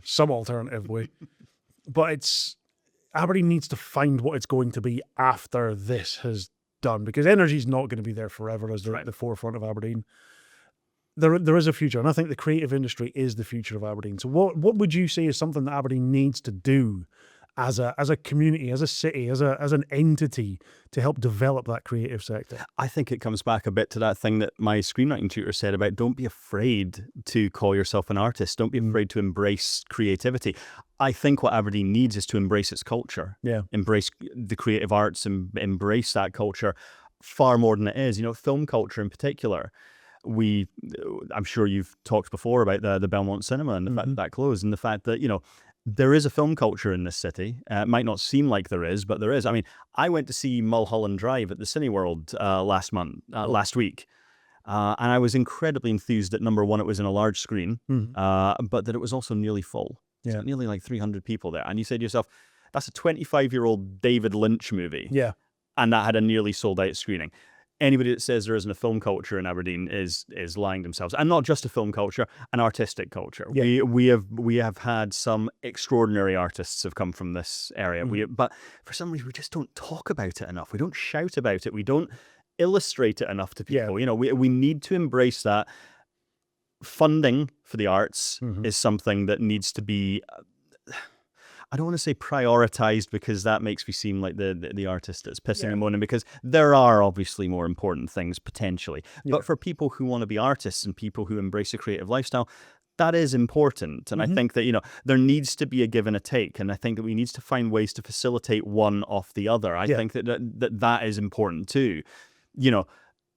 Some alternative way. But Aberdeen needs to find what it's going to be after this has done, because energy is not going to be there forever as they're at the forefront of Aberdeen. There is a future, and I think the creative industry is the future of Aberdeen. So what would you say is something that Aberdeen needs to do as a community, as a city, as an entity to help develop that creative sector? I think it comes back a bit to that thing that my screenwriting tutor said about don't be afraid to call yourself an artist. Don't be afraid to embrace creativity. I think what Aberdeen needs is to embrace its culture. Yeah. Embrace the creative arts and embrace that culture far more than it is. You know, film culture in particular. I'm sure you've talked before about the Belmont Cinema and the fact that closed, and the fact that, you know, there is a film culture in this city. It might not seem like there is, but there is. I mean, I went to see Mulholland Drive at the Cineworld last week, and I was incredibly enthused that, number one, it was in a large screen, but that it was also nearly full. Yeah. Nearly like 300 people there. And you say to yourself, that's a 25-year-old David Lynch movie. Yeah. And that had a nearly sold-out screening. Anybody that says there isn't a film culture in Aberdeen is lying themselves, and not just a film culture, an artistic culture. Yeah. We have had some extraordinary artists have come from this area. But for some reason we just don't talk about it enough. We don't shout about it. We don't illustrate it enough to people. Yeah. You know, we need to embrace that. Funding for the arts is something that needs to be. I don't want to say prioritized, because that makes me seem like the artist that's pissing and moaning, because there are obviously more important things potentially. But for people who want to be artists and people who embrace a creative lifestyle, that is important. And I think that, you know, there needs to be a give and a take. And I think that we need to find ways to facilitate one off the other. I think that is important too. You know,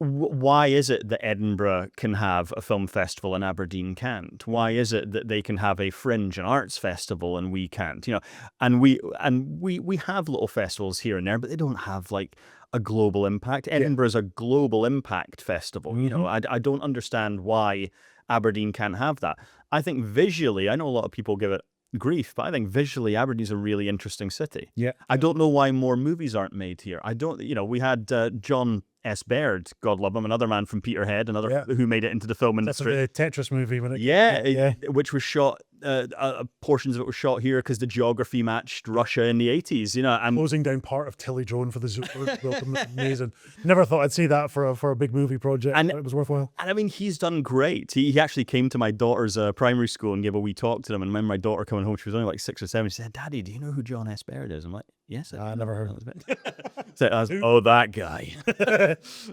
why is it that Edinburgh can have a film festival and Aberdeen can't? Why is it that they can have a fringe and arts festival and we can't? You know, and we have little festivals here and there, but they don't have like a global impact. Edinburgh's a global impact festival. You know, I don't understand why Aberdeen can't have that. I think visually, I know a lot of people give it grief, but I think visually Aberdeen's a really interesting city. Yeah. I don't know why more movies aren't made here. We had John S. Baird, God love him, another man from Peterhead, who made it into the film industry. That's the Tetris movie. When which was shot portions of it were shot here because the geography matched Russia in the 80s, and closing down part of Tilly Drone for the zoo. Amazing. Never thought I'd see that for a big movie project. And it was worthwhile. And I mean, he's done great. He actually came to my daughter's primary school and gave a wee talk to them. And I remember my daughter coming home, she was only like 6 or 7. She said, "Daddy, do you know who John S. Baird is?" I'm like, "Yes." I never heard of it. So that guy.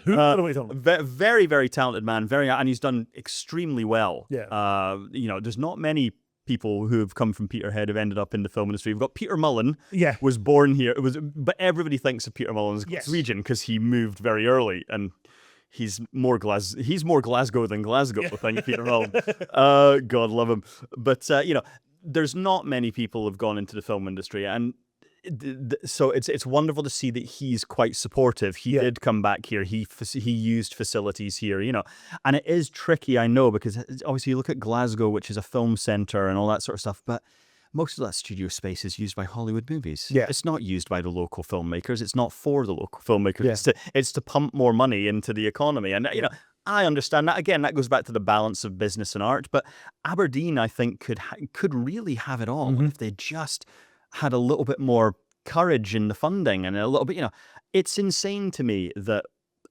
Who? What are we talking about? Very, very talented man. And he's done extremely well. Yeah. There's not many people who have come from Peterhead have ended up in the film industry. We've got Peter Mullen, was born here. But everybody thinks of Peter Mullen as Glaswegian because he moved very early, and he's more Glasgow than Glasgow. I think Peter Mullen. God love him. But there's not many people who've gone into the film industry, and so it's wonderful to see that he's quite supportive. He did come back here. He used facilities here, and it is tricky, I know, because obviously you look at Glasgow, which is a film centre and all that sort of stuff, but most of that studio space is used by Hollywood movies. Yeah. It's not used by the local filmmakers. It's not for the local filmmakers. It's to pump more money into the economy. And, I understand that. Again, that goes back to the balance of business and art. But Aberdeen, I think, could really have it all if they just had a little bit more courage in the funding and a little bit, it's insane to me that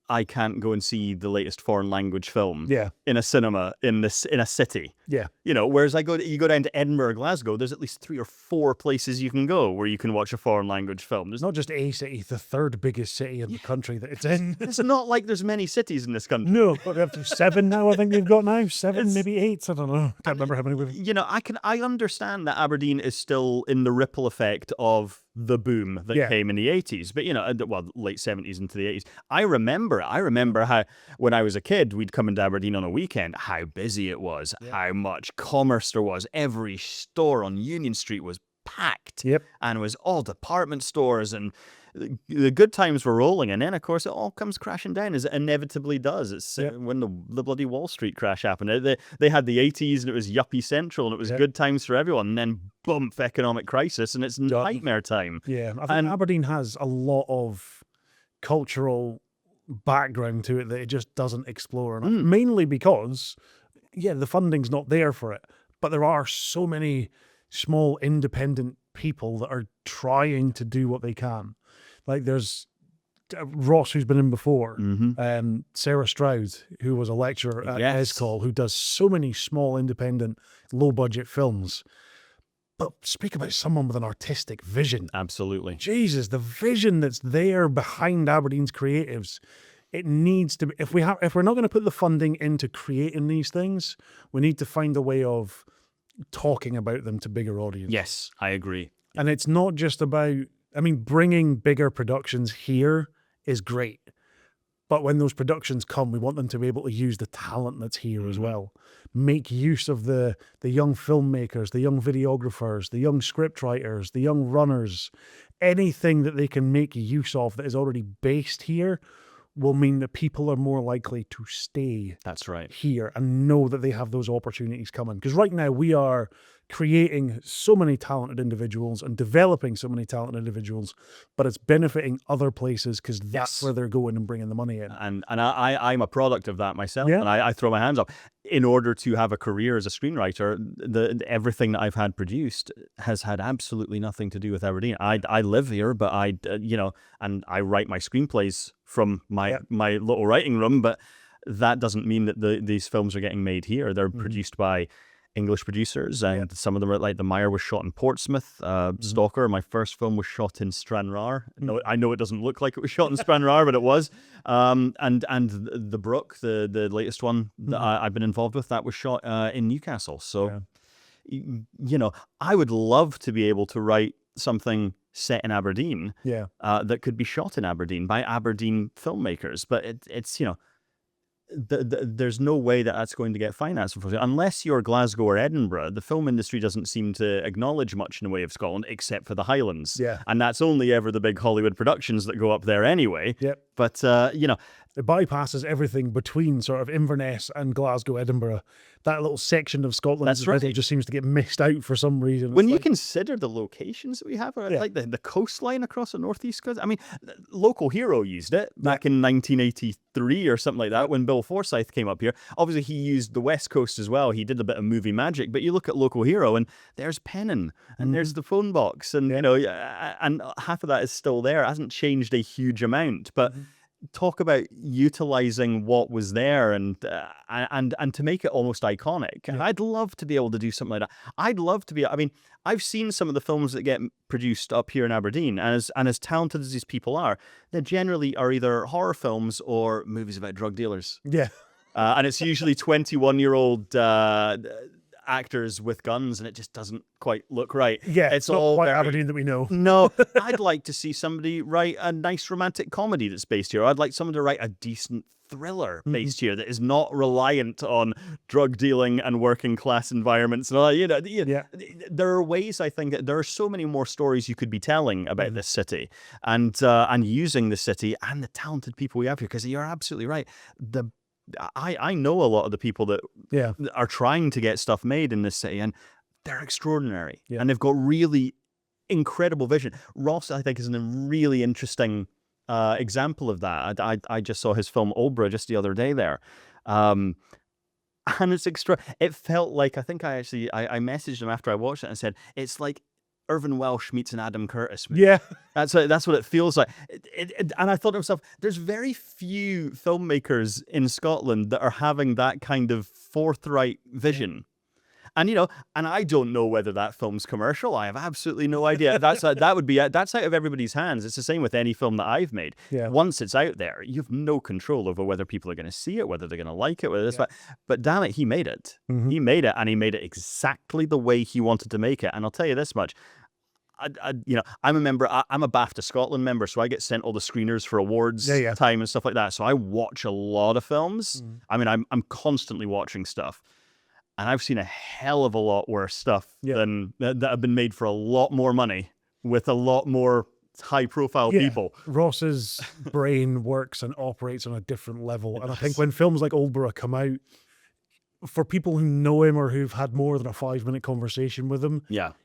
I can't go and see the latest foreign language film in a cinema in a city. Yeah. Whereas you go down to Edinburgh or Glasgow, there's at least 3 or 4 places you can go where you can watch a foreign language film. There's not just a city, the third biggest city in the country that it's in. It's not like there's many cities in this country. No, but we have to 7 now, I think they've got now. 7, maybe 8, I don't know. Can't remember how many we've... I understand that Aberdeen is still in the ripple effect of the boom that came in the 80s, but late 70s into the 80s. I remember how when I was a kid, we'd come into Aberdeen on a weekend, how busy it was, how much commerce there was. Every store on Union Street was packed, and it was all department stores, and the good times were rolling. And then, of course, it all comes crashing down, as it inevitably does. It's when the bloody Wall Street crash happened. They had the 80s, and it was yuppie central, and it was good times for everyone. And then, boom, economic crisis, and it's nightmare time. Yeah, I think Aberdeen has a lot of cultural background to it that it just doesn't explore enough. Mainly because, the funding's not there for it. But there are so many small independent people that are trying to do what they can. Like there's Ross, who's been in before, Sarah Stroud, who was a lecturer at ESCOL, who does so many small, independent, low-budget films. But speak about someone with an artistic vision. Absolutely. Jesus, the vision that's there behind Aberdeen's creatives, it needs to be, if we're not going to put the funding into creating these things, we need to find a way of talking about them to bigger audiences. Yes, I agree. And it's not just about, bringing bigger productions here is great. But when those productions come, we want them to be able to use the talent that's here as well. Make use of the young filmmakers, the young videographers, the young scriptwriters, the young runners. Anything that they can make use of that is already based here will mean that people are more likely to stay here and know that they have those opportunities coming. Because right now we are creating so many talented individuals and developing so many talented individuals, but it's benefiting other places because that's where they're going and bringing the money in. And I'm a product of that myself, and I throw my hands up. In order to have a career as a screenwriter, everything that I've had produced has had absolutely nothing to do with Aberdeen. I live here, but and I write my screenplays from my little writing room, but that doesn't mean that these films are getting made here. They're produced by English producers, and some of them are like The Mire was shot in Portsmouth. Stalker, my first film, was shot in Stranraer. No, I know it doesn't look like it was shot in Stranraer, but it was. And The Brook, the latest one that I've been involved with, that was shot in Newcastle. So, I would love to be able to write something set in Aberdeen that could be shot in Aberdeen by Aberdeen filmmakers, but it's there's no way that that's going to get financed, unless you're Glasgow or Edinburgh. The film industry doesn't seem to acknowledge much in the way of Scotland, except for the Highlands. And that's only ever the big Hollywood productions that go up there anyway. But It bypasses everything between sort of Inverness and Glasgow, Edinburgh. That little section of Scotland just seems to get missed out for some reason. When you consider the locations that we have, like the coastline across the northeast coast, I mean, Local Hero used it back in 1983 or something like that when Bill Forsyth came up here. Obviously, he used the west coast as well. He did a bit of movie magic, but you look at Local Hero and there's Pennon and there's the phone box, and you know, and half of that is still there. It hasn't changed a huge amount, but. Talk about utilizing what was there and to make it almost iconic. And I'd love to be able to do something like that. I'd love to be. I mean, I've seen some of the films that get produced up here in Aberdeen, and as talented as these people are, they generally are either horror films or movies about drug dealers. Yeah, and it's usually 21-year-old. Actors with guns, and it just doesn't quite look right. Yeah, it's not all quite very... Aberdeen that we know. No, I'd like to see somebody write a nice romantic comedy that's based here. I'd like someone to write a decent thriller based here that is not reliant on drug dealing and working class environments and all that. You know, there are ways, I think, that there are so many more stories you could be telling about this city and using the city and the talented people we have here. Because you're absolutely right. I know a lot of the people that are trying to get stuff made in this city, and they're extraordinary. And they've got really incredible vision. Ross, I think, is a really interesting example of that. I just saw his film Oldborough just the other day there. And it's extra. It felt like, I think I messaged him after I watched it and said, it's like Irvin Welsh meets an Adam Curtis movie. Yeah. That's what it feels like. And I thought to myself, there's very few filmmakers in Scotland that are having that kind of forthright vision. And, you know, and I don't know whether that film's commercial. I have absolutely no idea. That's out of everybody's hands. It's the same with any film that I've made. Yeah. Once it's out there, you have no control over whether people are going to see it, whether they're going to like it, whether this, but damn it, he made it. He made it, and he made it exactly the way he wanted to make it. And I'll tell you this much. I'm a member. I'm a BAFTA Scotland member, so I get sent all the screeners for awards time and stuff like that. So I watch a lot of films. I mean, I'm constantly watching stuff. And I've seen a hell of a lot worse stuff than that have been made for a lot more money with a lot more high-profile people. Ross's brain works and operates on a different level. And I think when films like Oldborough come out, for people who know him or who've had more than a 5-minute conversation with him,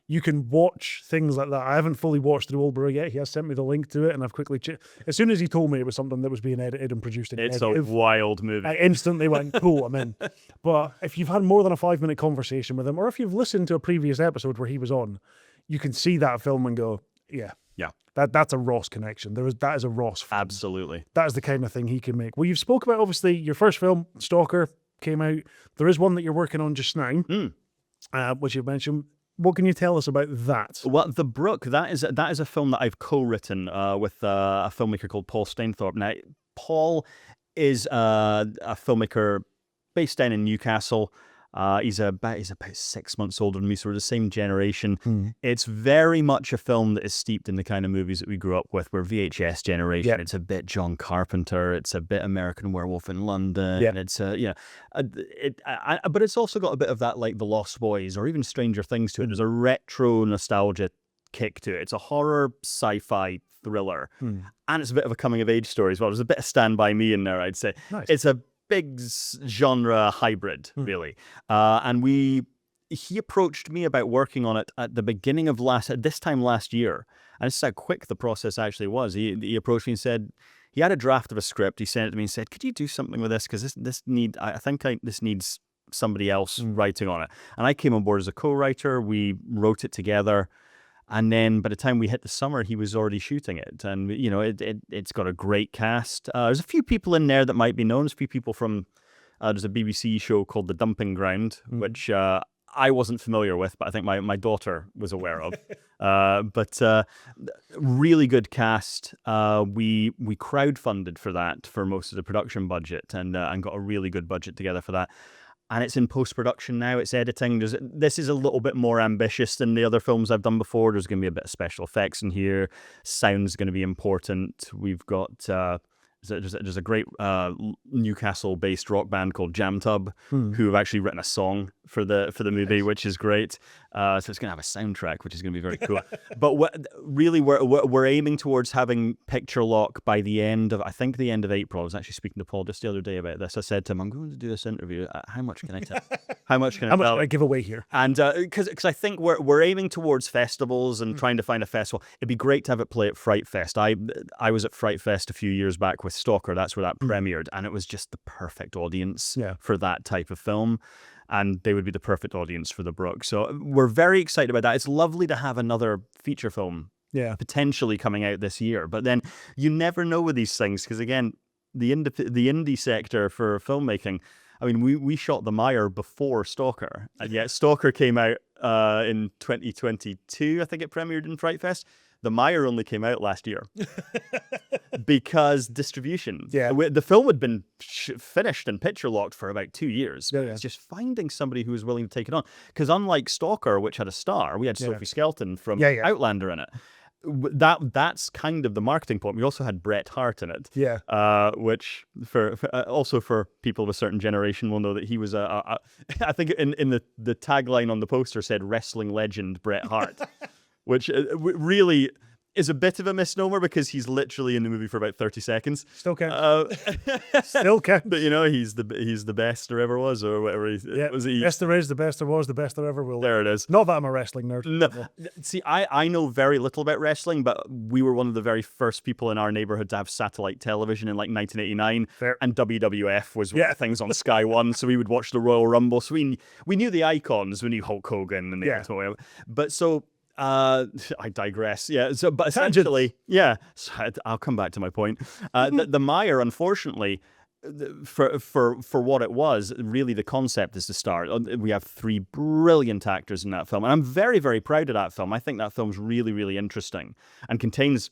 you can watch things like that. I haven't fully watched through Oldborough yet. He has sent me the link to it, and I've quickly as soon as he told me it was something that was being edited and produced in it's a wild movie. I instantly went, cool, I'm in. But if you've had more than a 5-minute conversation with him, or if you've listened to a previous episode where he was on, you can see that film and go, that's a Ross connection. That is a Ross film. Absolutely. That is the kind of thing he can make. Well, you've spoke about, obviously, your first film, Stalker, came out. There is one that you're working on just now, which you've mentioned. What can you tell us about that? Well, The Brook, that is a film that I've co-written with a filmmaker called Paul Stainthorpe. Now, Paul is a filmmaker based down in Newcastle. He's about 6 months older than me, so we're the same generation. It's very much a film that is steeped in the kind of movies that we grew up with. We're VHS generation. It's a bit John Carpenter. It's a bit American Werewolf in London. It's but it's also got a bit of that, like The Lost Boys or even Stranger Things to it. There's a retro nostalgia kick to it. It's a horror sci-fi thriller, and it's a bit of a coming of age story as well. There's a bit of Stand By Me in there, I'd say. Nice. It's a big genre hybrid, really. And he approached me about working on it at the beginning of this time last year. And this is how quick the process actually was. He approached me and said, he had a draft of a script. He sent it to me and said, could you do something with this? Because this needs somebody else writing on it. And I came on board as a co-writer. We wrote it together. And then by the time we hit the summer, he was already shooting it. And, you know, it's got a great cast. There's a few people in there that might be known. There's a few people from, there's a BBC show called The Dumping Ground, which I wasn't familiar with, but I think my daughter was aware of. But really good cast. We crowdfunded for that for most of the production budget and got a really good budget together for that. And it's in post-production now. It's editing. This is a little bit more ambitious than the other films I've done before. There's going to be a bit of special effects in here. Sound's going to be important. We've got there's a great Newcastle-based rock band called Jam Tub who have actually written a song for the movie, which is great. So it's going to have a soundtrack, which is going to be very cool. But really, we're aiming towards having picture lock by the end of April. I was actually speaking to Paul just the other day about this. I said to him, "I'm going to do this interview. How much can I tell? How much can I give away here?" And because I think we're aiming towards festivals and trying to find a festival. It'd be great to have it play at Fright Fest. I was at Fright Fest a few years back with Stalker. That's where that premiered, and it was just the perfect audience for that type of film. And they would be the perfect audience for the Brook. So we're very excited about that. It's lovely to have another feature film potentially coming out this year. But then you never know with these things, because again, the indie sector for filmmaking, I mean, we shot The Mire before Stalker, and yet Stalker came out in 2022. I think it premiered in Fright Fest. The Mire only came out last year because distribution. Yeah, the film had been finished and picture locked for about 2 years. Yeah. It's just finding somebody who was willing to take it on. Because unlike Stalker, which had a star, we had Sophie Skelton from Outlander in it. That's kind of the marketing point. We also had Bret Hart in it. Yeah, which also for people of a certain generation will know that he was I think in the tagline on the poster said wrestling legend Bret Hart. Which really is a bit of a misnomer because he's literally in the movie for about 30 seconds. Still counts. Still counts. But you know, he's the best there ever was, or whatever. Best there is, the best there was, the best there ever will. There it is. Not that I'm a wrestling nerd. No. See, I know very little about wrestling, but we were one of the very first people in our neighborhood to have satellite television in like 1989. Fair. And WWF was one of the things on Sky One, so we would watch the Royal Rumble. So we knew the icons. We knew Hulk Hogan and but so. I digress. Yeah. So, but essentially, so I'll come back to my point. The Mire, unfortunately, for what it was, really the concept is the start. We have 3 brilliant actors in that film, and I'm very, very proud of that film. I think that film's really, really interesting and contains,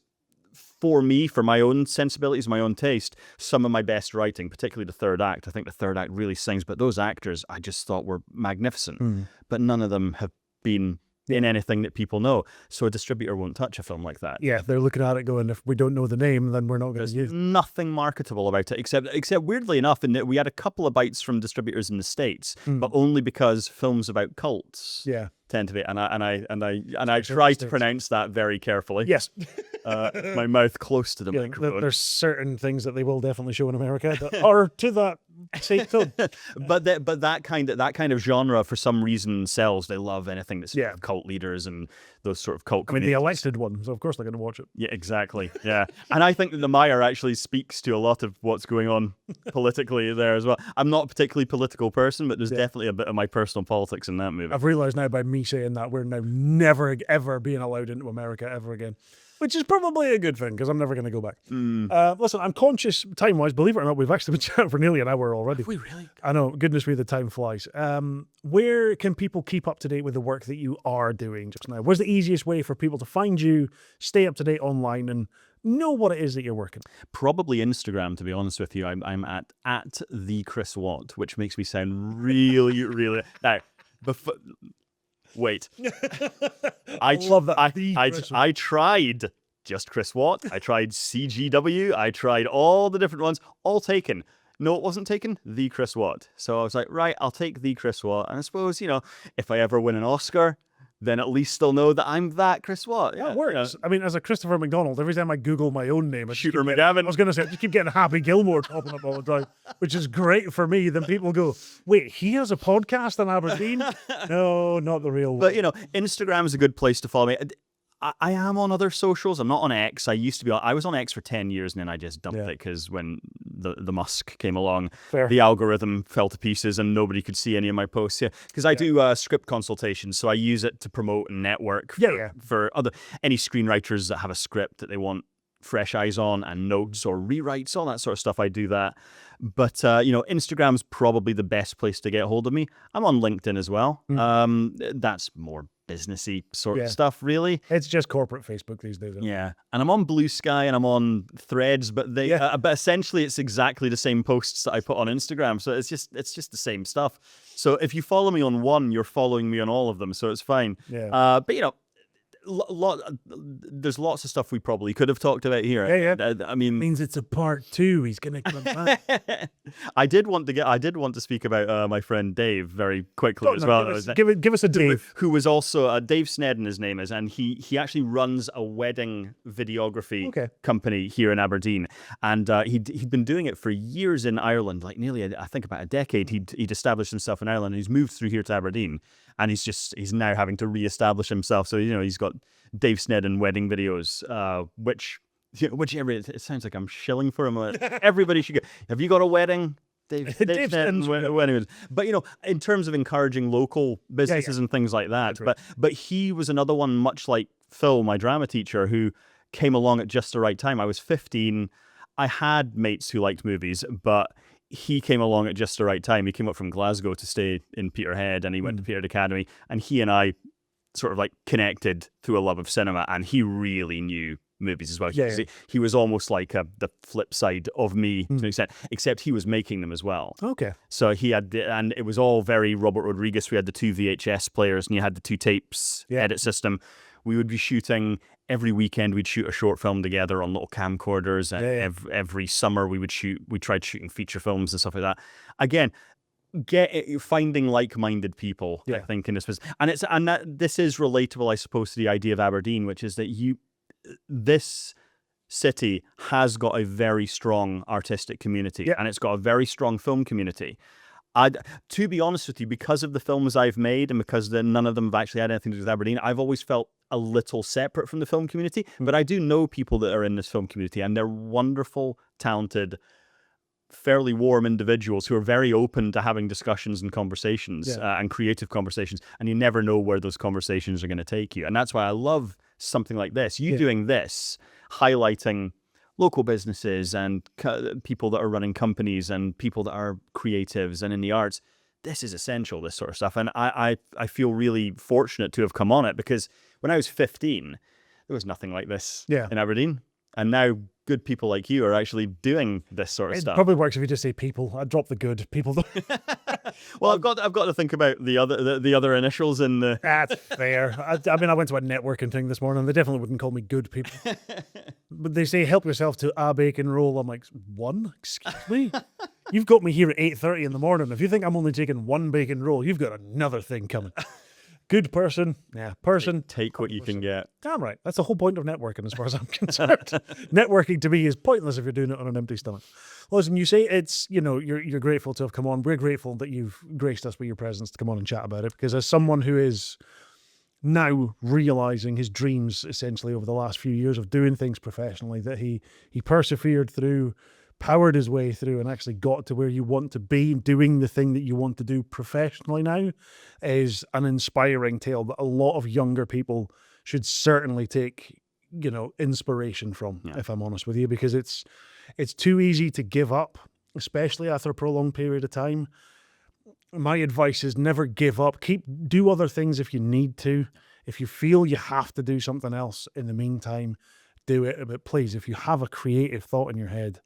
for me, for my own sensibilities, my own taste, some of my best writing, particularly the third act. I think the third act really sings, but those actors I just thought were magnificent. But none of them have been in anything that people know. So a distributor won't touch a film like that. Yeah, they're looking at it going, if we don't know the name, then we're not going to use it. Nothing marketable about it, except weirdly enough, in that we had a couple of bites from distributors in the States, but only because films about cults tend to be, and I try to pronounce that very carefully. Yes. My mouth close to the microphone. There's certain things that they will definitely show in America that are to that same film. But that kind of genre for some reason sells. They love anything that's cult leaders and those sort of cult communities. I mean, the elected one, so of course they're going to watch it. Yeah, exactly. Yeah. And I think that The Mire actually speaks to a lot of what's going on politically there as well. I'm not a particularly political person, but there's definitely a bit of my personal politics in that movie. I've realised now by me saying that we're now never, ever being allowed into America ever again. Which is probably a good thing, because I'm never going to go back. Listen, I'm conscious, time-wise, believe it or not, we've actually been chatting for nearly an hour already. Have we really? I know, goodness me, the time flies. Where can people keep up to date with the work that you are doing just now? What's the easiest way for people to find you, stay up to date online, and know what it is that you're working on? Probably Instagram, to be honest with you. I'm at the Chris Watt, which makes me sound really, really... Now, before... Wait. I love that. I tried just Chris Watt. I tried CGW. I tried all the different ones. All taken. No, it wasn't taken. The Chris Watt. So I was like, right, I'll take the Chris Watt. And I suppose, if I ever win an Oscar, then at least they'll know that I'm that Chris Watt. Yeah, it works. I mean, as a Christopher McDonald, every time I Google my own name, Shooter McGavin. I was going to say, I just keep getting Happy Gilmore popping up all the time, which is great for me. Then people go, wait, he has a podcast in Aberdeen? No, not the real one. But, Instagram is a good place to follow me. I am on other socials. I'm not on X. I was on X for 10 years, and then I just dumped it because when the Musk came along, the algorithm fell to pieces and nobody could see any of my posts. Yeah, because I do script consultations, so I use it to promote and network for any screenwriters that have a script that they want fresh eyes on and notes or rewrites, all that sort of stuff. I do that. But, Instagram's probably the best place to get hold of me. I'm on LinkedIn as well. That's more businessy sort of stuff, really. It's just corporate Facebook these days. Yeah, and I'm on Blue Sky and I'm on Threads, but but essentially it's exactly the same posts that I put on Instagram. So it's just the same stuff. So if you follow me on one, you're following me on all of them, so it's fine. Yeah. But There's lots of stuff we probably could have talked about here. Yeah. I mean, means it's a part 2. He's going to come back. I did want to speak about my friend Dave very quickly as well. Give us a Dave. Who was also Dave Snedden, his name is, and he actually runs a wedding videography company here in Aberdeen, and he'd been doing it for years in Ireland, like nearly I think about a decade. He'd established himself in Ireland, and he's moved through here to Aberdeen, and he's now having to reestablish himself. So he's got Dave Snedden wedding videos, which it sounds like I'm shilling for him. Everybody should go. Have you got a wedding? Dave Snedden wedding. But in terms of encouraging local businesses and things like that. But he was another one, much like Phil, my drama teacher, who came along at just the right time. I was 15. I had mates who liked movies, but he came along at just the right time. He came up from Glasgow to stay in Peterhead, and he went to Peterhead Academy, and he and I sort of like connected through a love of cinema, and he really knew movies as well. He was almost like the flip side of me to an extent, except he was making them as well. Okay. So he had, and it was all very Robert Rodriguez. We had the 2 VHS players, and you had the 2 tapes edit system. We would be shooting every weekend. We'd shoot a short film together on little camcorders. Every summer we tried shooting feature films and stuff like that. Again, finding like-minded people, I think, in this business. And this is relatable, I suppose, to the idea of Aberdeen, which is that this city has got a very strong artistic community, and it's got a very strong film community. To be honest with you, because of the films I've made and because none of them have actually had anything to do with Aberdeen, I've always felt a little separate from the film community. But I do know people that are in this film community, and they're wonderful, talented, fairly warm individuals who are very open to having discussions and conversations and creative conversations, and you never know where those conversations are going to take you. And that's why I love something like this. Doing this, highlighting local businesses and people that are running companies and people that are creatives and in the arts. This is essential, this sort of stuff. And I feel really fortunate to have come on it, because when I was 15, there was nothing like this in Aberdeen. And now good people like you are actually doing this sort of stuff. It probably works if you just say people. I'd drop the good. People don't. Well, I've got to think about the other initials in the... That's fair. I mean, I went to a networking thing this morning. They definitely wouldn't call me good people. But they say, help yourself to a bacon roll. I'm like, one? Excuse me? You've got me here at 8:30 in the morning. If you think I'm only taking one bacon roll, you've got another thing coming. Good person. Yeah, person. Take what you can get. Damn right. That's the whole point of networking as far as I'm concerned. Networking to me is pointless if you're doing it on an empty stomach. Listen, you say it's, you're grateful to have come on. We're grateful that you've graced us with your presence to come on and chat about it, because as someone who is now realizing his dreams essentially over the last few years of doing things professionally, that he persevered through, powered his way through, and actually got to where you want to be, doing the thing that you want to do professionally now, is an inspiring tale that a lot of younger people should certainly take, inspiration from, if I'm honest with you, because it's too easy to give up, especially after a prolonged period of time. My advice is never give up. Do other things if you need to. If you feel you have to do something else in the meantime, do it. But please, if you have a creative thought in your head,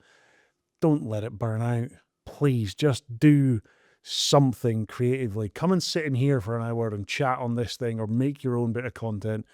don't let it burn out. Please just do something creatively. Come and sit in here for an hour and chat on this thing, or make your own bit of content.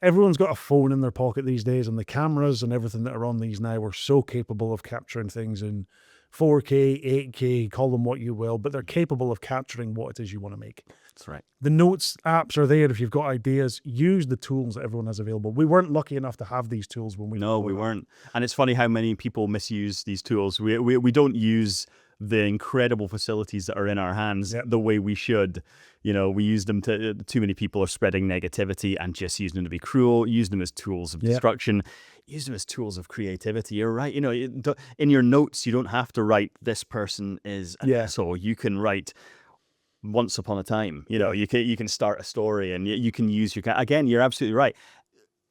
Everyone's got a phone in their pocket these days, and the cameras and everything that are on these now are so capable of capturing things in 4K, 8K, call them what you will, but they're capable of capturing what it is you want to make. That's right. The notes apps are there if you've got ideas. Use the tools that everyone has available. We weren't lucky enough to have these tools when we... No, we weren't. And it's funny how many people misuse these tools. We don't use the incredible facilities that are in our hands the way we should. We use them too many people are spreading negativity and just using them to be cruel, use them as tools of destruction, use them as tools of creativity. You're right. In your notes, you don't have to write, this person is an asshole. You can write, once upon a time. You can start a story, and you can use again, you're absolutely right.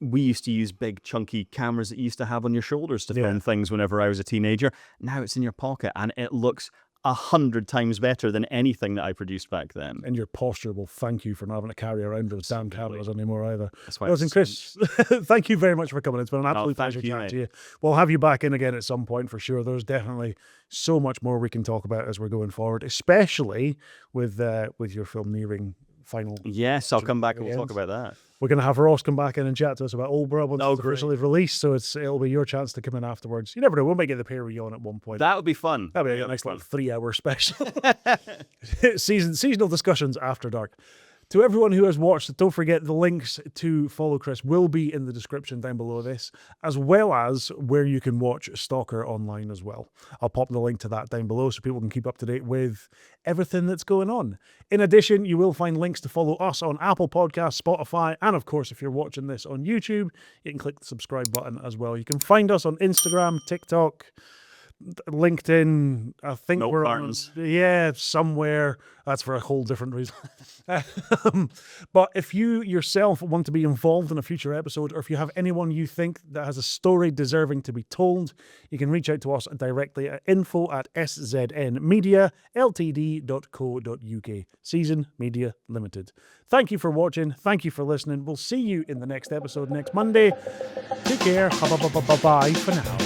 We used to use big chunky cameras that you used to have on your shoulders to film things whenever I was a teenager. Now it's in your pocket, and it looks 100 times better than anything that I produced back then. And your posture will thank you for not having to carry around those damn cameras anymore either. That's why. Listen, Chris, thank you very much for coming. It's been an absolute pleasure chatting to you. We'll have you back in again at some point for sure. There's definitely so much more we can talk about as we're going forward, especially with your film nearing final. Yes, I'll come back and we'll talk about that. We're going to have Ross come back in and chat to us about Oldborough once it's great. officially released, so it'll be your chance to come in afterwards. You never know, we might get the pair of you on at one point. That would be fun. That'd be a nice little 3-hour special. Seasonal discussions after dark. To everyone who has watched, don't forget the links to follow Chris will be in the description down below this, as well as where you can watch Stalker online as well. I'll pop the link to that down below so people can keep up to date with everything that's going on. In addition, you will find links to follow us on Apple Podcasts, Spotify, and of course, if you're watching this on YouTube, you can click the subscribe button as well. You can find us on Instagram, TikTok, LinkedIn, I think Milk we're cartons. on, somewhere. That's for a whole different reason. But if you yourself want to be involved in a future episode, or if you have anyone you think that has a story deserving to be told, you can reach out to us directly at info@sznmedialtd.co.uk. Season Media Limited. Thank you for watching. Thank you for listening. We'll see you in the next episode next Monday. Take care. Bye for now.